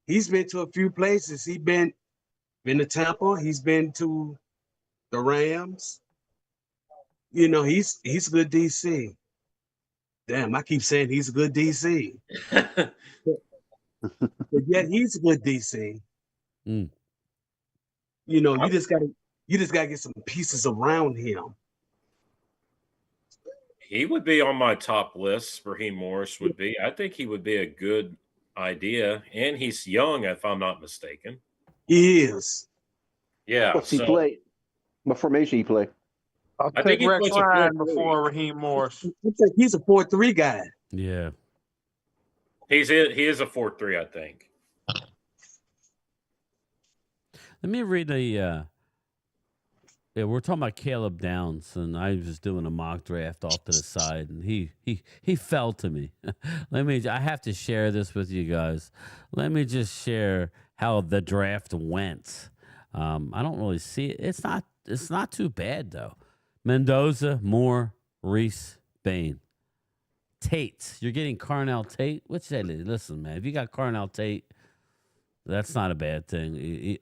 He's been to a few places. He's been to Tampa. He's been to the Rams. He's a good DC. Damn, I keep saying he's a good DC. But yet he's a good DC. Mm. You just gotta get some pieces around him. He would be on my top list. Raheem Morris would be. I think he would be a good idea, and he's young, if I'm not mistaken. He is. Yeah. What's he play? What formation he play? I think Rex Ryan before Raheem Morris. I think he's a 4-3 guy. Yeah. He is a 4-3, I think. Let me read we're talking about Caleb Downs, and I was doing a mock draft off to the side, and he fell to me. I have to share this with you guys. Let me just share how the draft went. I don't really see it. It's not too bad though. Mendoza, Moore, Reese, Bain, Tate. You're getting Carnell Tate. What's that? Listen, man, if you got Carnell Tate, that's not a bad thing.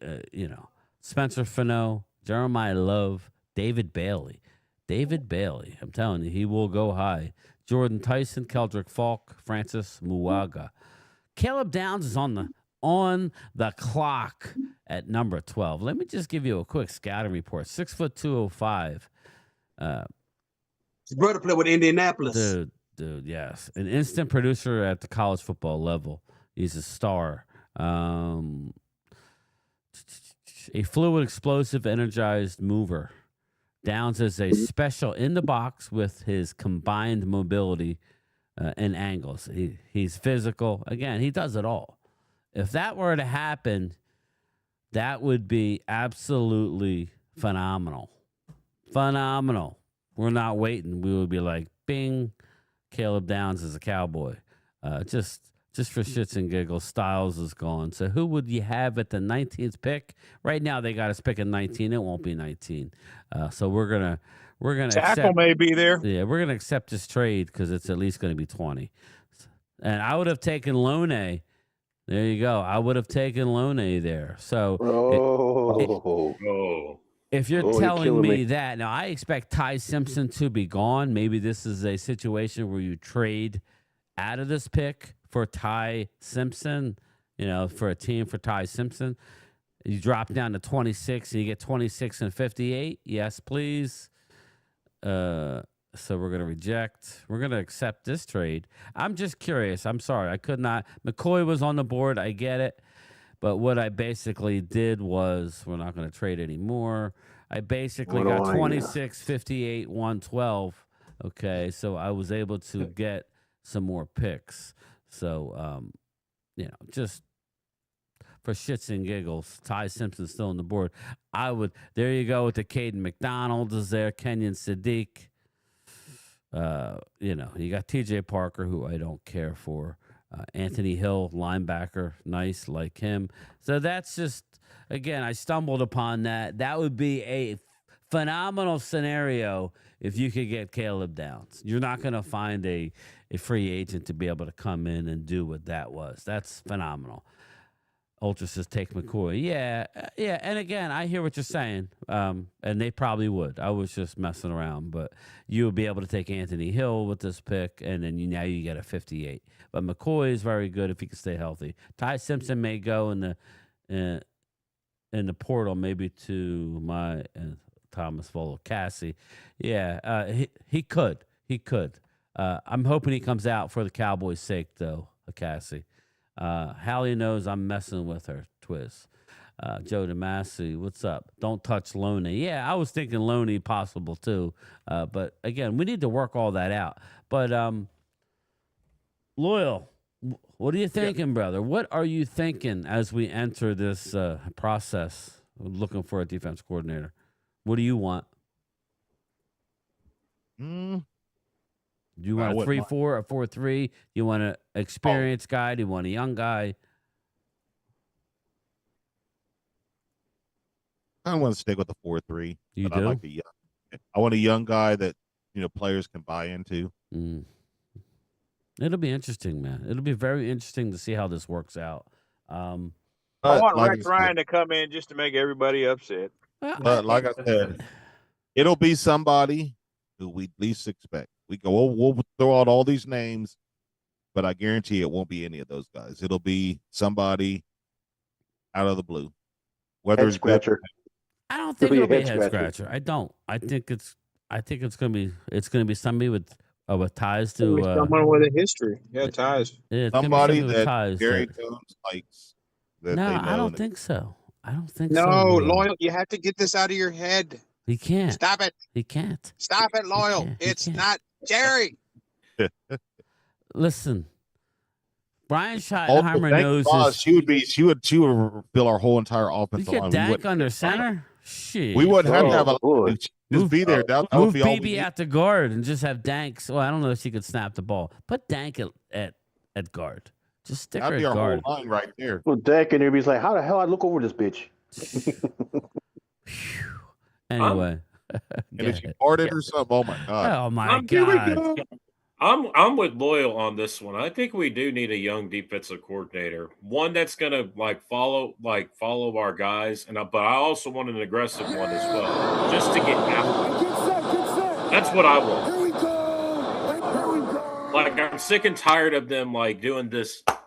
Spencer Fano, Jeremiah Love, David Bailey. I'm telling you, he will go high. Jordan Tyson, Keldrick Falk, Francis Muaga. Caleb Downs is on the clock at number 12. Let me just give you a quick scouting report. 6'2", 205. His brother played with Indianapolis. Dude, yes. An instant producer at the college football level. He's a star. A fluid, explosive, energized mover. Downs is a special in the box with his combined mobility and angles. He's physical. Again, he does it all. If that were to happen, that would be absolutely phenomenal. Phenomenal. We're not waiting. We would be like, bing, Caleb Downs is a Cowboy. Just for shits and giggles, Styles is gone. So who would you have at the 19th pick? Right now they got us picking 19. It won't be 19. So we're gonna Tackle may be there. Yeah, we're gonna accept this trade because it's at least gonna be 20. And I would have taken Lone. There you go. I would have taken Lone there. So if you're telling me that, now I expect Ty Simpson to be gone. Maybe this is a situation where you trade out of this pick for Ty Simpson, for a team for Ty Simpson. You drop down to 26 and you get 26 and 58. Yes, please. So we're going to reject. We're going to accept this trade. I'm just curious. I'm sorry. I could not. McCoy was on the board. I get it. But what I basically did was we're not going to trade anymore. I basically got 26, 58, 112. Okay. So I was able to get some more picks. So, just for shits and giggles, Ty Simpson's still on the board. There you go with the Caden McDonald is there, Kenyon Sadiq. You got TJ Parker, who I don't care for. Anthony Hill, linebacker, nice, like him. So that's just, again, I stumbled upon that. That would be a phenomenal scenario if you could get Caleb Downs. You're not going to find a free agent to be able to come in and do what that was. That's phenomenal. Ultra says take McCoy. Yeah. And again, I hear what you're saying. And they probably would. I was just messing around. But you would be able to take Anthony Hill with this pick, and then now you get a 58. But McCoy is very good if he can stay healthy. Ty Simpson may go in the portal, maybe to my Thomas Volo Cassie. Yeah, he could. I'm hoping he comes out for the Cowboys' sake, though, Cassie. Hallie knows I'm messing with her. Twiz. Joe DeMasi, what's up? Don't touch Loney. Yeah, I was thinking Loney possible too. But again, we need to work all that out. But Loyal, what are you thinking, brother? What are you thinking as we enter this process looking for a defense coordinator? What do you want? Do you want a 3-4, a 4-3? You want an experienced guy? Do you want a young guy? I want to stick with the 4-3. You do? I want a young guy that players can buy into. It'll be interesting, man. It'll be very interesting to see how this works out. I want Rex Ryan to come in just to make everybody upset. But like I said, it'll be somebody who we least expect. We'll throw out all these names, but I guarantee it won't be any of those guys. It'll be somebody out of the blue. Whether it's scratcher. I don't think it'll be a head scratcher. I don't. I think it's gonna be somebody with ties to someone with a history. Yeah, ties. Yeah, somebody that ties Jerry Jones likes. No, I don't think so. I don't think so. No, Loyal, you have to get this out of your head. He can't. Stop it. He can't. Stop it, Loyal. It's not Jerry. Listen, Brian Schottenheimer knows she would fill our whole entire offensive line. Dank under center. Shit. We wouldn't have to have just be there. That would move be all BB at the guard and just have Danks. Well, I don't know if she could snap the ball. Put Dank at guard. Just stick her That'd be at our guard. whole line right there. Well, Dak and everybody's like, how the hell I look over this bitch? Anyway. And if you farted or something, oh my god. Oh my god. I'm with Loyal on this one. I think we do need a young defensive coordinator, one that's gonna follow our guys, but I also want an aggressive one as well, just to get after it. That's what I want. Like, I'm sick and tired of them doing this that.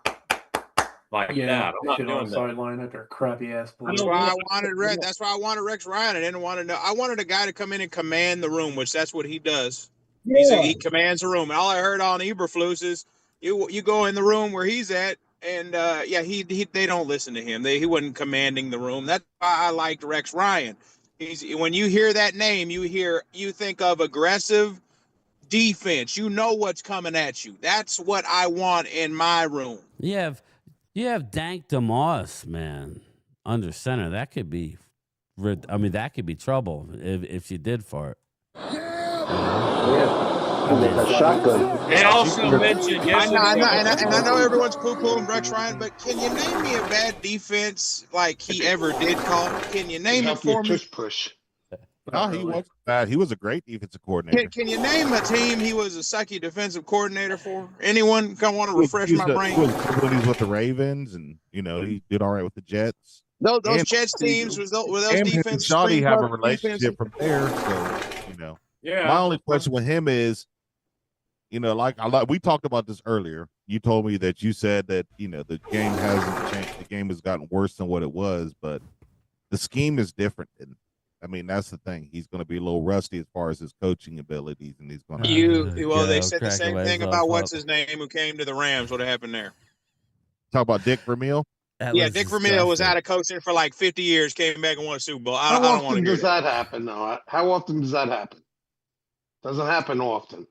I'm not shit on doing the that. sideline after a crappy ass play. That's why I wanted Rex Ryan. I didn't want to know. I wanted a guy to come in and command the room, which that's what he does. He commands the room. And all I heard on Eberflus is you go in the room where he's at, and they don't listen to him. He wasn't commanding the room. That's why I liked Rex Ryan. When you hear that name, you think of aggressive defense. You know what's coming at you. That's what I want in my room. You have Dank DeMoss, man, under center. That could be trouble if she did fart. A shotgun. They also mentioned yesterday. I know everyone's poo-pooing Rex Ryan, but can you name me a bad defense like he ever did call? Can you name it for me? Push. No, he wasn't bad. He was a great defensive coordinator. Can you name a team he was a sucky defensive coordinator for? Anyone want to refresh my brain? When he was with the Ravens, and he did all right with the Jets. Those Jets teams were those defense. Shoddy have a relationship from there, so Yeah. My only question with him is, we talked about this earlier. You told me that you said that the game hasn't changed. The game has gotten worse than what it was, but the scheme is different. And that's the thing. He's going to be a little rusty as far as his coaching abilities, and he's going to. They said the same thing about what's his name who came to the Rams. What happened there? Talk about Dick Vermeil. Dick Vermeil was out of coaching for 50 years. Came back and won a Super Bowl. I don't want to hear does that happen, though? How often does that happen? Doesn't happen often.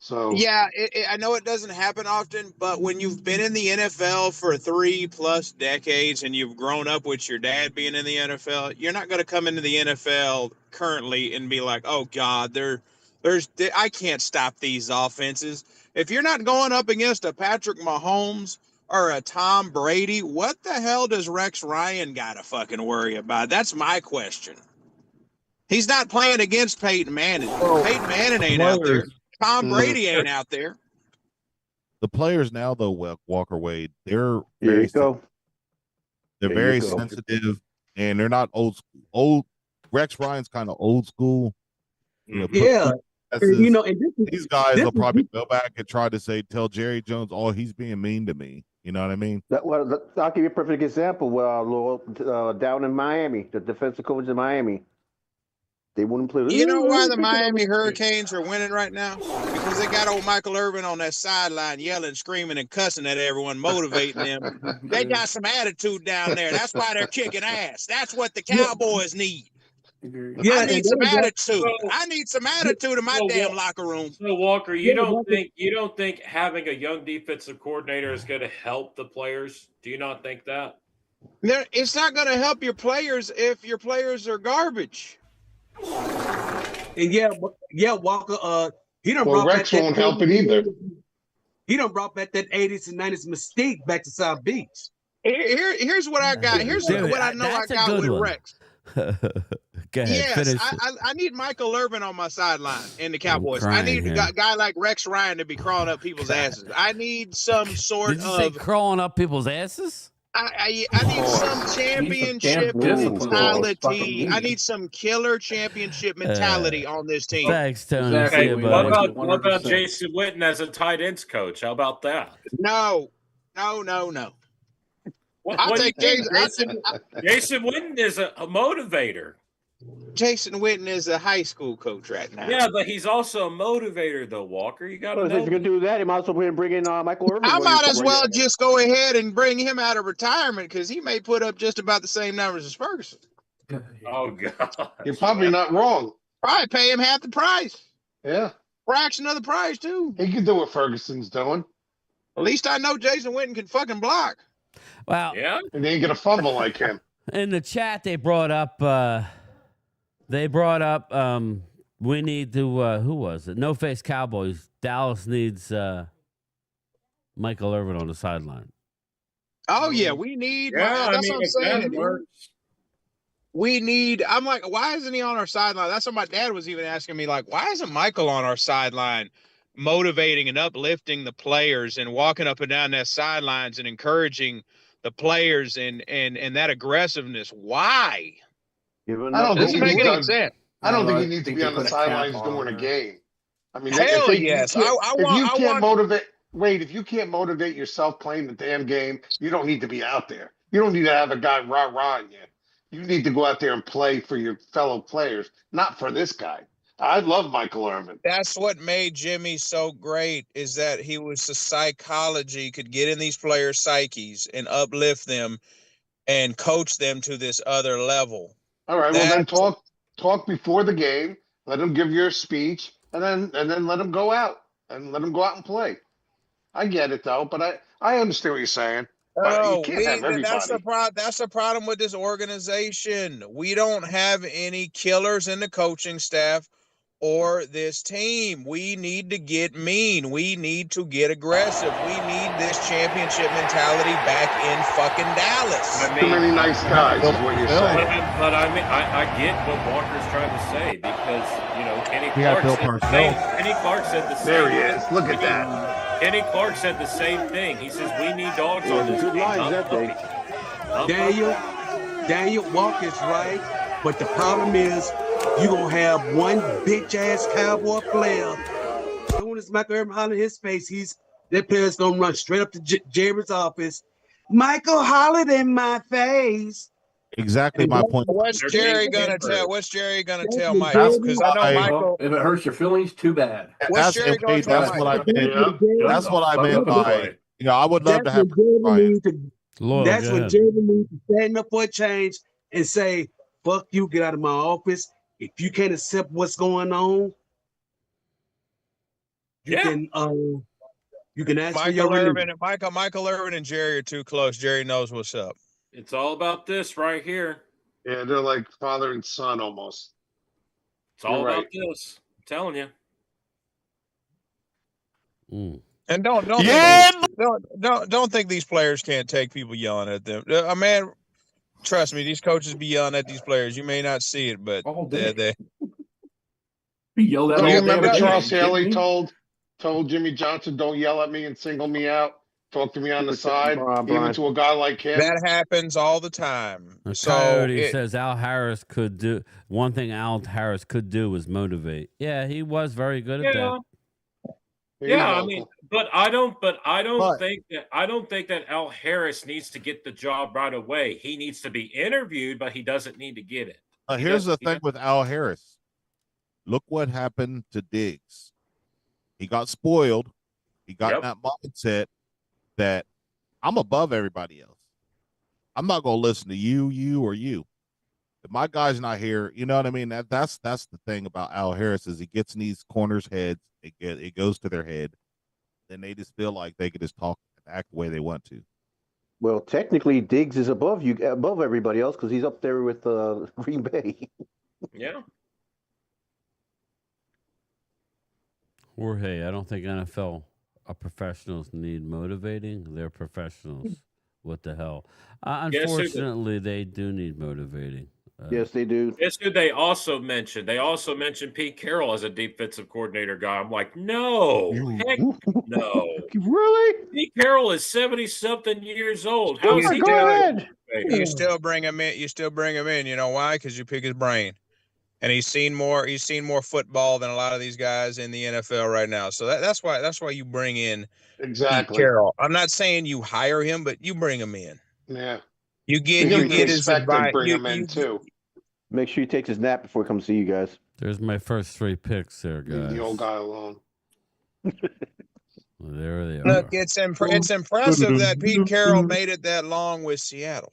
So I know it doesn't happen often, but when you've been in the NFL for 3+ decades and you've grown up with your dad being in the NFL, you're not going to come into the NFL currently and be like, "Oh God, I can't stop these offenses." If you're not going up against a Patrick Mahomes or a Tom Brady, what the hell does Rex Ryan got to fucking worry about? That's my question. He's not playing against Peyton Manning. Peyton Manning ain't out there. Tom Brady ain't out there. The players now, though, Walker Wade, they're very sensitive, and they're not old school. Rex Ryan's kind of old school. And these guys will probably go back and try to tell Jerry Jones, "Oh, he's being mean to me." You know what I mean? I'll give you a perfect example. Down in Miami, the defensive coach in Miami, They wouldn't play. You know why the Miami Hurricanes are winning right now? Because they got old Michael Irvin on that sideline yelling, screaming, and cussing at everyone, motivating them. They got some attitude down there. That's why they're kicking ass. That's what the Cowboys need. Yeah, I need some attitude. I need some attitude in my So, damn locker room. So Walker, you don't think having a young defensive coordinator is going to help the players? Do you not think that? It's not going to help your players if your players are garbage. And Walker, he done Well, brought Rex back won't that help it either. He done brought back that 80s and 90s mystique back to South Beach. Here's what I got. Here's what I know I got with Rex. Go ahead, Yes, finish I need Michael Irvin on my sideline in the Cowboys. I crying need here. a guy like Rex Ryan to be crawling up people's asses. I need some sort Did you say of. crawling up people's asses? I need some championship mentality. I need some killer championship mentality on this team. Thanks, Tony. Okay, See you, what buddy. about Jason Witten as a tight ends coach? How about that? No. I'll take Jason. Jason Witten is a motivator. Jason Witten is a high school coach right now. Yeah, but he's also a motivator, though, Walker. You got to Well, know. if you're going to do that, you might as well bring in Michael Irvin. I might as well just go ahead and bring him out of retirement because he may put up just about the same numbers as Ferguson. Oh, God. You're probably not wrong. Probably pay him half the price. Yeah. Fraction of the price, too. He can do what Ferguson's doing. At least I know Jason Witten can fucking block. Well, yeah. And they ain't going to fumble like him. In the chat, they brought up we need to who was it? No Face Cowboys. Dallas needs Michael Irvin on the sideline. Oh yeah, we need. That's what I'm saying. We need. I'm like, why isn't he on our sideline? That's what my dad was even asking me. Like, why isn't Michael on our sideline, motivating and uplifting the players and walking up and down that sidelines and encouraging the players and that aggressiveness? Why? I don't doesn't make any sense. I don't think he needs to be on the sidelines during a game. I mean, hell yes. If you can't motivate yourself playing the damn game, you don't need to be out there. You don't need to have a guy rah-rahing you. You need to go out there and play for your fellow players, not for this guy. I love Michael Irvin. That's what made Jimmy so great, is that he was the psychology, could get in these players' psyches and uplift them and coach them to this other level. All right, well then talk before the game, let them give your speech, and then let them go out and play. I get it though, but I understand what you're saying. But you can't have everybody. That's the problem with this organization. We don't have any killers in the coaching staff or this team. We need to get mean. We need to get aggressive. We need this championship mentality back in fucking Dallas. Too many nice guys is what you're saying. But I mean, I get what Walker's trying to say because, Kenny Clark said the same. There he is. Look at that. Kenny Clark said the same thing. He says we need dogs on this good team. lines that day. Daniel Walker's right, but the problem is you're going to have one bitch-ass Cowboy player. As soon as Michael Irvin holler in his face, that player's going to run straight up to Jerry's office. Michael hollered in my face. Exactly my point. What's Jerry gonna tell Mike? Because I know Michael. If it hurts your feelings, too bad. What's Jerry gonna tell That's Mike? what I meant. That's what I meant by. I would love to have. That's what Jerry needs to stand up for a change and say, "Fuck you, get out of my office." If you can't accept what's going on, you can ask for your Michael Irvin and Jerry are too close. Jerry knows what's up. It's all about this right here. Yeah, they're like father and son almost. It's all about this. I'm telling you. And don't think these players can't take people yelling at them. Man, trust me, these coaches be yelling at these players. You may not see it, but they yelled at. Do you remember Charles Haley told Jimmy Johnson, "Don't yell at me and single me out. Talk to me on the side," even to a guy like him. That happens all the time. Coyote says Al Harris could do one thing. Al Harris could do was motivate. Yeah, he was very good at that. Yeah, I mean, but I don't think that Al Harris needs to get the job right away. He needs to be interviewed, but he doesn't need to get it. Here's the thing with Al Harris. Look what happened to Diggs. He got spoiled. He got in that mindset that I'm above everybody else. I'm not going to listen to you, or you. If my guy's not here, you know what I mean? That's the thing about Al Harris is he gets in these corners' heads. It goes to their head. Then they just feel like they could just talk and act the way they want to. Well, technically, Diggs is above everybody else because he's up there with Green Bay. Yeah. Jorge, I don't think NFL professionals need motivating. They're professionals. What the hell? Unfortunately, they do need motivating. Yes, they do. Guess who they also mentioned? They also mentioned Pete Carroll as a defensive coordinator guy. I'm like, no, heck no. Really? Pete Carroll is 70-something years old. Oh, How is he go gonna ahead. You still bring him in. You still bring him in. You know why? Because you pick his brain, and he's seen more. He's seen more football than a lot of these guys in the NFL right now. So that's why. That's why you bring in Pete Carroll. I'm not saying you hire him, but you bring him in. Yeah. You get his advice. Bring him in too. Make sure he takes his nap before he comes see you guys. There's my first 3 picks there, guys. Leave the old guy alone. Well, there they are. Look, it's impressive that Pete Carroll made it that long with Seattle.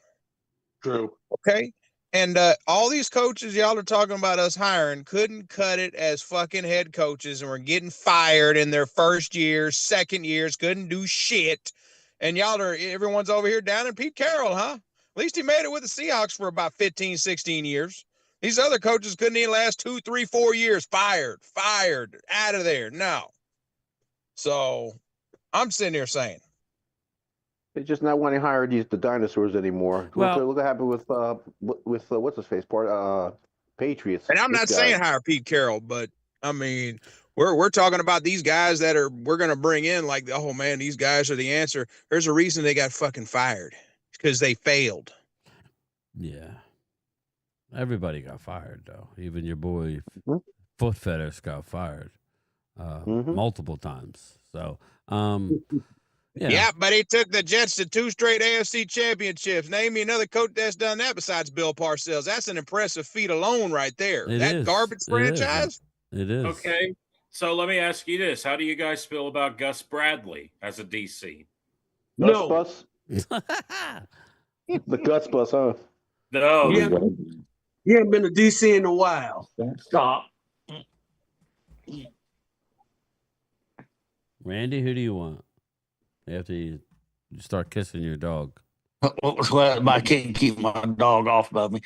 True. Okay. And all these coaches y'all are talking about us hiring couldn't cut it as fucking head coaches and were getting fired in their first years, second years, couldn't do shit. And everyone's over here down in Pete Carroll, huh? At least he made it with the Seahawks for about 15, 16 years. These other coaches couldn't even last 2, 3, 4 years. Fired, out of there. No. So I'm sitting here saying, They're just not wanting to hire the dinosaurs anymore. Well, look what happened with what's his face Patriots. and I'm not saying hire Pete Carroll, but I mean, we're talking about these guys that we're going to bring in like, oh man, these guys are the answer. There's a reason they got fucking fired because they failed. Yeah. Everybody got fired, though. Even your boy Foot Fetish got fired multiple times. So, yeah, but he took the Jets to 2 straight AFC championships. Name me another coach that's done that besides Bill Parcells. That's an impressive feat alone right there. That garbage franchise? It is. Okay. So let me ask you this. How do you guys feel about Gus Bradley as a DC? No. Bus? The Guts Bus, huh? No. He ain't been a DC in a while. Stop. Randy, who do you want? After you start kissing your dog. Well, I can't keep my dog off of me.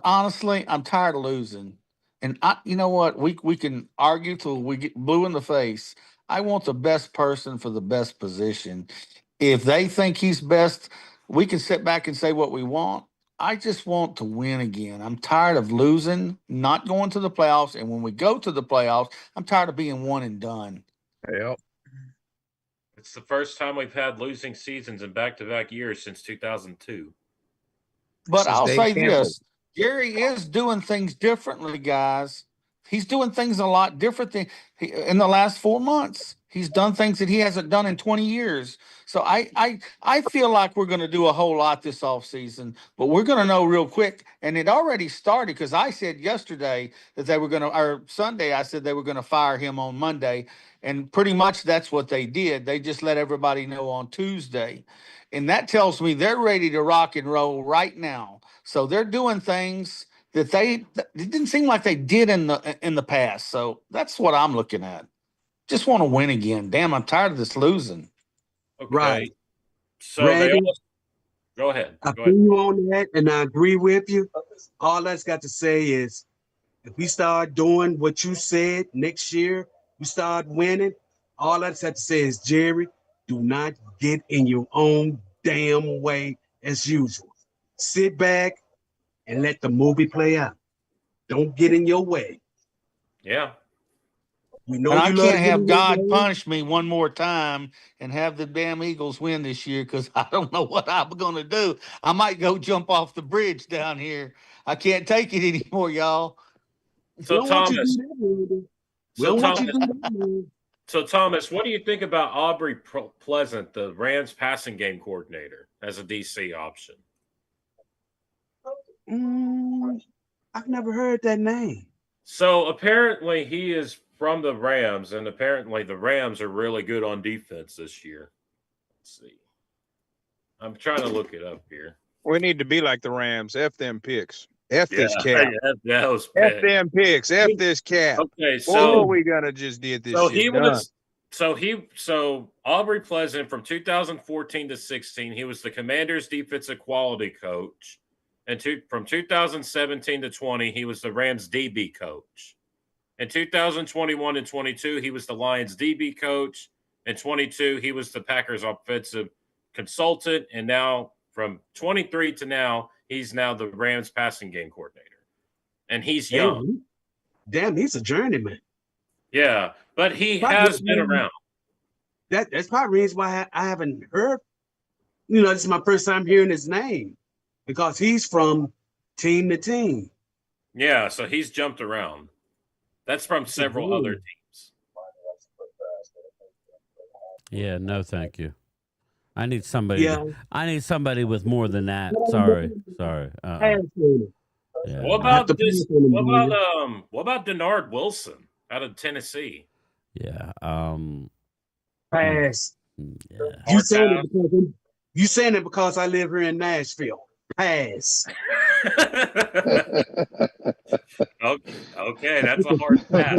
Honestly, I'm tired of losing. And you know what? We can argue till we get blue in the face. I want the best person for the best position. If they think he's best, we can sit back and say what we want. I just want to win again. I'm tired of losing, not going to the playoffs. And when we go to the playoffs, I'm tired of being one and done. Yep. It's the first time we've had losing seasons in back-to-back years since 2002. But I'll say this. Jerry is doing things differently, guys. He's doing things a lot different in the last 4 months. He's done things that he hasn't done in 20 years. So I feel like we're going to do a whole lot this offseason, but we're going to know real quick. And it already started because I said yesterday that they were going to, or Sunday, I said they were going to fire him on Monday. And pretty much that's what they did. They just let everybody know on Tuesday. And that tells me they're ready to rock and roll right now. So they're doing things that it didn't seem like they did in the past. So that's what I'm looking at. Just want to win again. Damn, I'm tired of this losing. Okay. Right. So Randy, go ahead. I feel you on that, and I agree with you. All that's got to say is, if we start doing what you said next year, we start winning. All that's got to say is, Jerry, do not get in your own damn way as usual. Sit back and let the movie play out. Don't get in your way. Yeah. We know I can't have God punish me one more time and have the damn Eagles win this year because I don't know what I'm going to do. I might go jump off the bridge down here. I can't take it anymore, y'all. So Thomas, Thomas, what do you think about Aubrey Pleasant, the Rams passing game coordinator, as a DC option? I've never heard that name. So apparently he is from the Rams, and apparently the Rams are really good on defense this year. Let's see. I'm trying to look it up here. We need to be like the Rams. F them picks. F Yeah, this cap. that was F bad. them picks. F this cap. Okay, Oh, we gotta just get this shit done. So Aubrey Pleasant from 2014 to 16, he was the Commanders' defensive quality coach, and from 2017 to 20, he was the Rams' DB coach. In 2021 and 22, he was the Lions' DB coach. In 22, he was the Packers' offensive consultant, and now from 23 to now, he's now the Rams' passing game coordinator. And he's young. Damn, he's a journeyman. Yeah, but he has been around. That's probably the reason why I haven't heard. This is my first time hearing his name, because he's from team to team. Yeah, so he's jumped around. That's from several other teams. Yeah, no, thank you. I need somebody. Yeah. I need somebody with more than that. Sorry. Yeah. What about this? What about Denard Wilson out of Tennessee? Yeah. Pass. Yeah. You saying it because I live here in Nashville. Pass. Okay, that's a hard pass.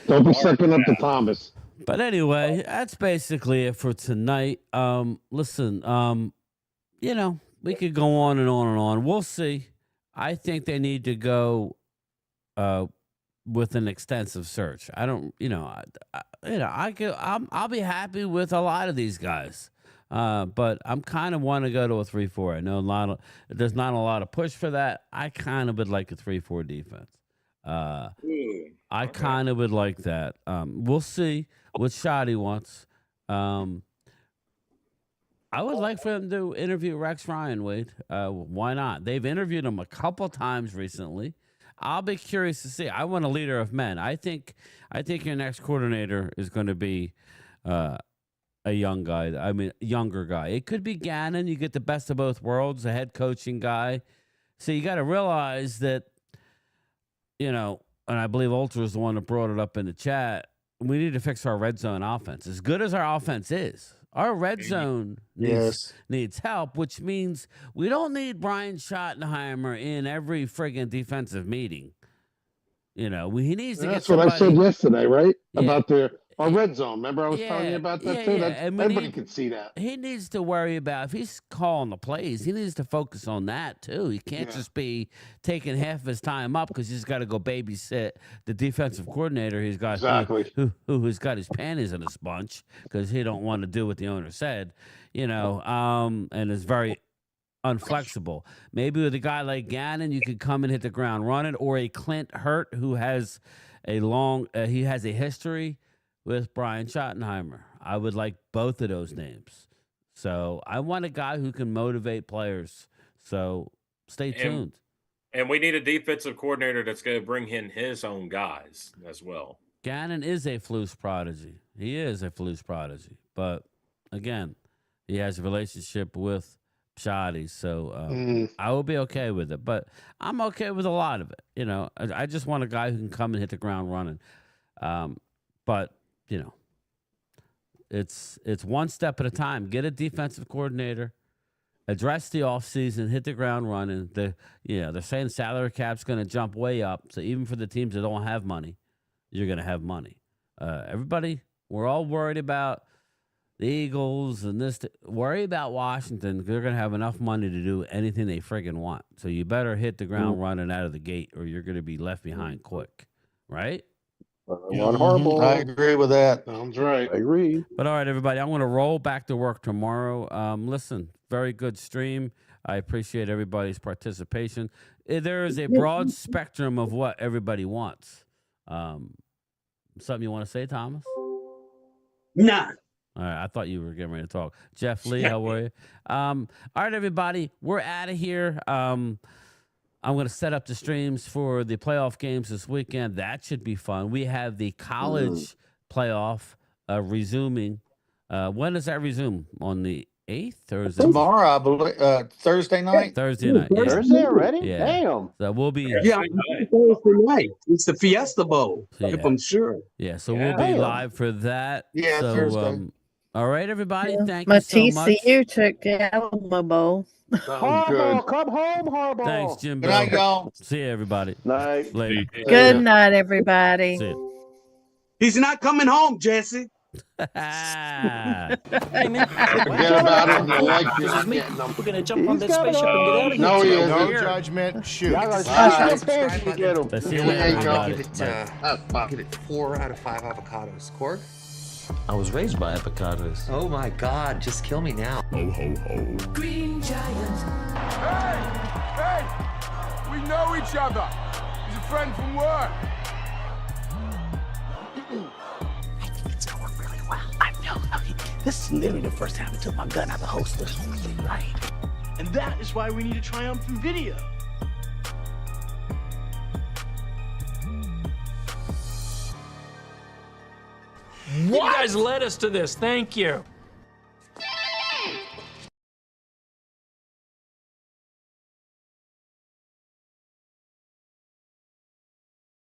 Don't be sucking up to Thomas. But anyway, that's basically it for tonight. Listen, we could go on and on and on. We'll see. I think they need to go with an extensive search. I don't, I'll be happy with a lot of these guys. But I'm kind of want to go to a 3-4. I know there's not a lot of push for that. I kind of would like a 3-4 defense. I kind of would like that. We'll see what Shoddy wants. I would like for them to interview Rex Ryan, Wade. Why not? They've interviewed him a couple times recently. I'll be curious to see. I want a leader of men. I think your next coordinator is going to be a young guy. I mean, younger guy. It could be Gannon. You get the best of both worlds, a head coaching guy. So you got to realize that, and I believe Ultra is the one that brought it up in the chat, we need to fix our red zone offense. As good as our offense is, our red zone needs help, which means we don't need Brian Schottenheimer in every friggin' defensive meeting. He needs to get somebody. That's what I said yesterday, right? Yeah. About our red zone. Remember I was telling you about that too? Everybody can see that. He needs to worry about, if he's calling the plays, he needs to focus on that too. He can't just be taking half of his time up because he's got to go babysit the defensive coordinator he's got who's got his panties in a bunch because he don't want to do what the owner said, and is very unflexible. Maybe with a guy like Gannon, you could come and hit the ground running, or a Clint Hurt who has he has a history with Brian Schottenheimer. I would like both of those names. So I want a guy who can motivate players. So stay tuned. And we need a defensive coordinator that's going to bring in his own guys as well. Gannon is a Flus prodigy. He is a Flus prodigy. But again, he has a relationship with Shoddy. So I will be okay with it. But I'm okay with a lot of it. I just want a guy who can come and hit the ground running. But it's one step at a time. Get a defensive coordinator, address the offseason, hit the ground running. They're saying salary cap's going to jump way up. So even for the teams that don't have money, you're going to have money. Everybody, we're all worried about the Eagles and this. Worry about Washington. They're going to have enough money to do anything they friggin' want. So you better hit the ground running out of the gate, or you're going to be left behind quick, right? I agree with that. Sounds right. I agree. But all right, everybody, I'm going to roll back to work tomorrow. Listen, very good stream. I appreciate everybody's participation. There is a broad spectrum of what everybody wants. Something you want to say, Thomas? Nah. All right, I thought you were getting ready to talk. Jeff Lee, how are you? All right, everybody, we're out of here. I'm going to set up the streams for the playoff games this weekend. That should be fun. We have the college playoff resuming. When does that resume? On the 8th? Thursday. Tomorrow, I believe, Thursday night. Thursday night. Yeah. Thursday already? Yeah. Damn. So we'll be. Yeah, Thursday night. It's the Fiesta Bowl, if I'm sure. Yeah, so we'll be live for that. Yeah, so, Thursday. All right, everybody. Thank My you so much. TCU took the Alamo Bowl. Harbaugh, come home, Harbaugh. Thanks, Jim. Good night, y'all. See you, everybody. Night. Later. Good night, everybody. See ya. He's not coming home, Jesse. Forget about it. You like this. We're gonna jump on that spaceship and get out of here. No, he isn't. No Judgment. Shoot. Y'all gotta shoot your pants to get him. Let's see you later, everybody. Give it 4 out of 5 avocados. Korg? I was raised by avocados. Oh my God, just kill me now. Ho, ho, ho. Green Giant. Hey! We know each other. He's a friend from work. I think it's going really well. I know. This is literally the first time I took my gun out of the holster. Right. And that is why we need a triumphant video. You guys led us to this. Thank you.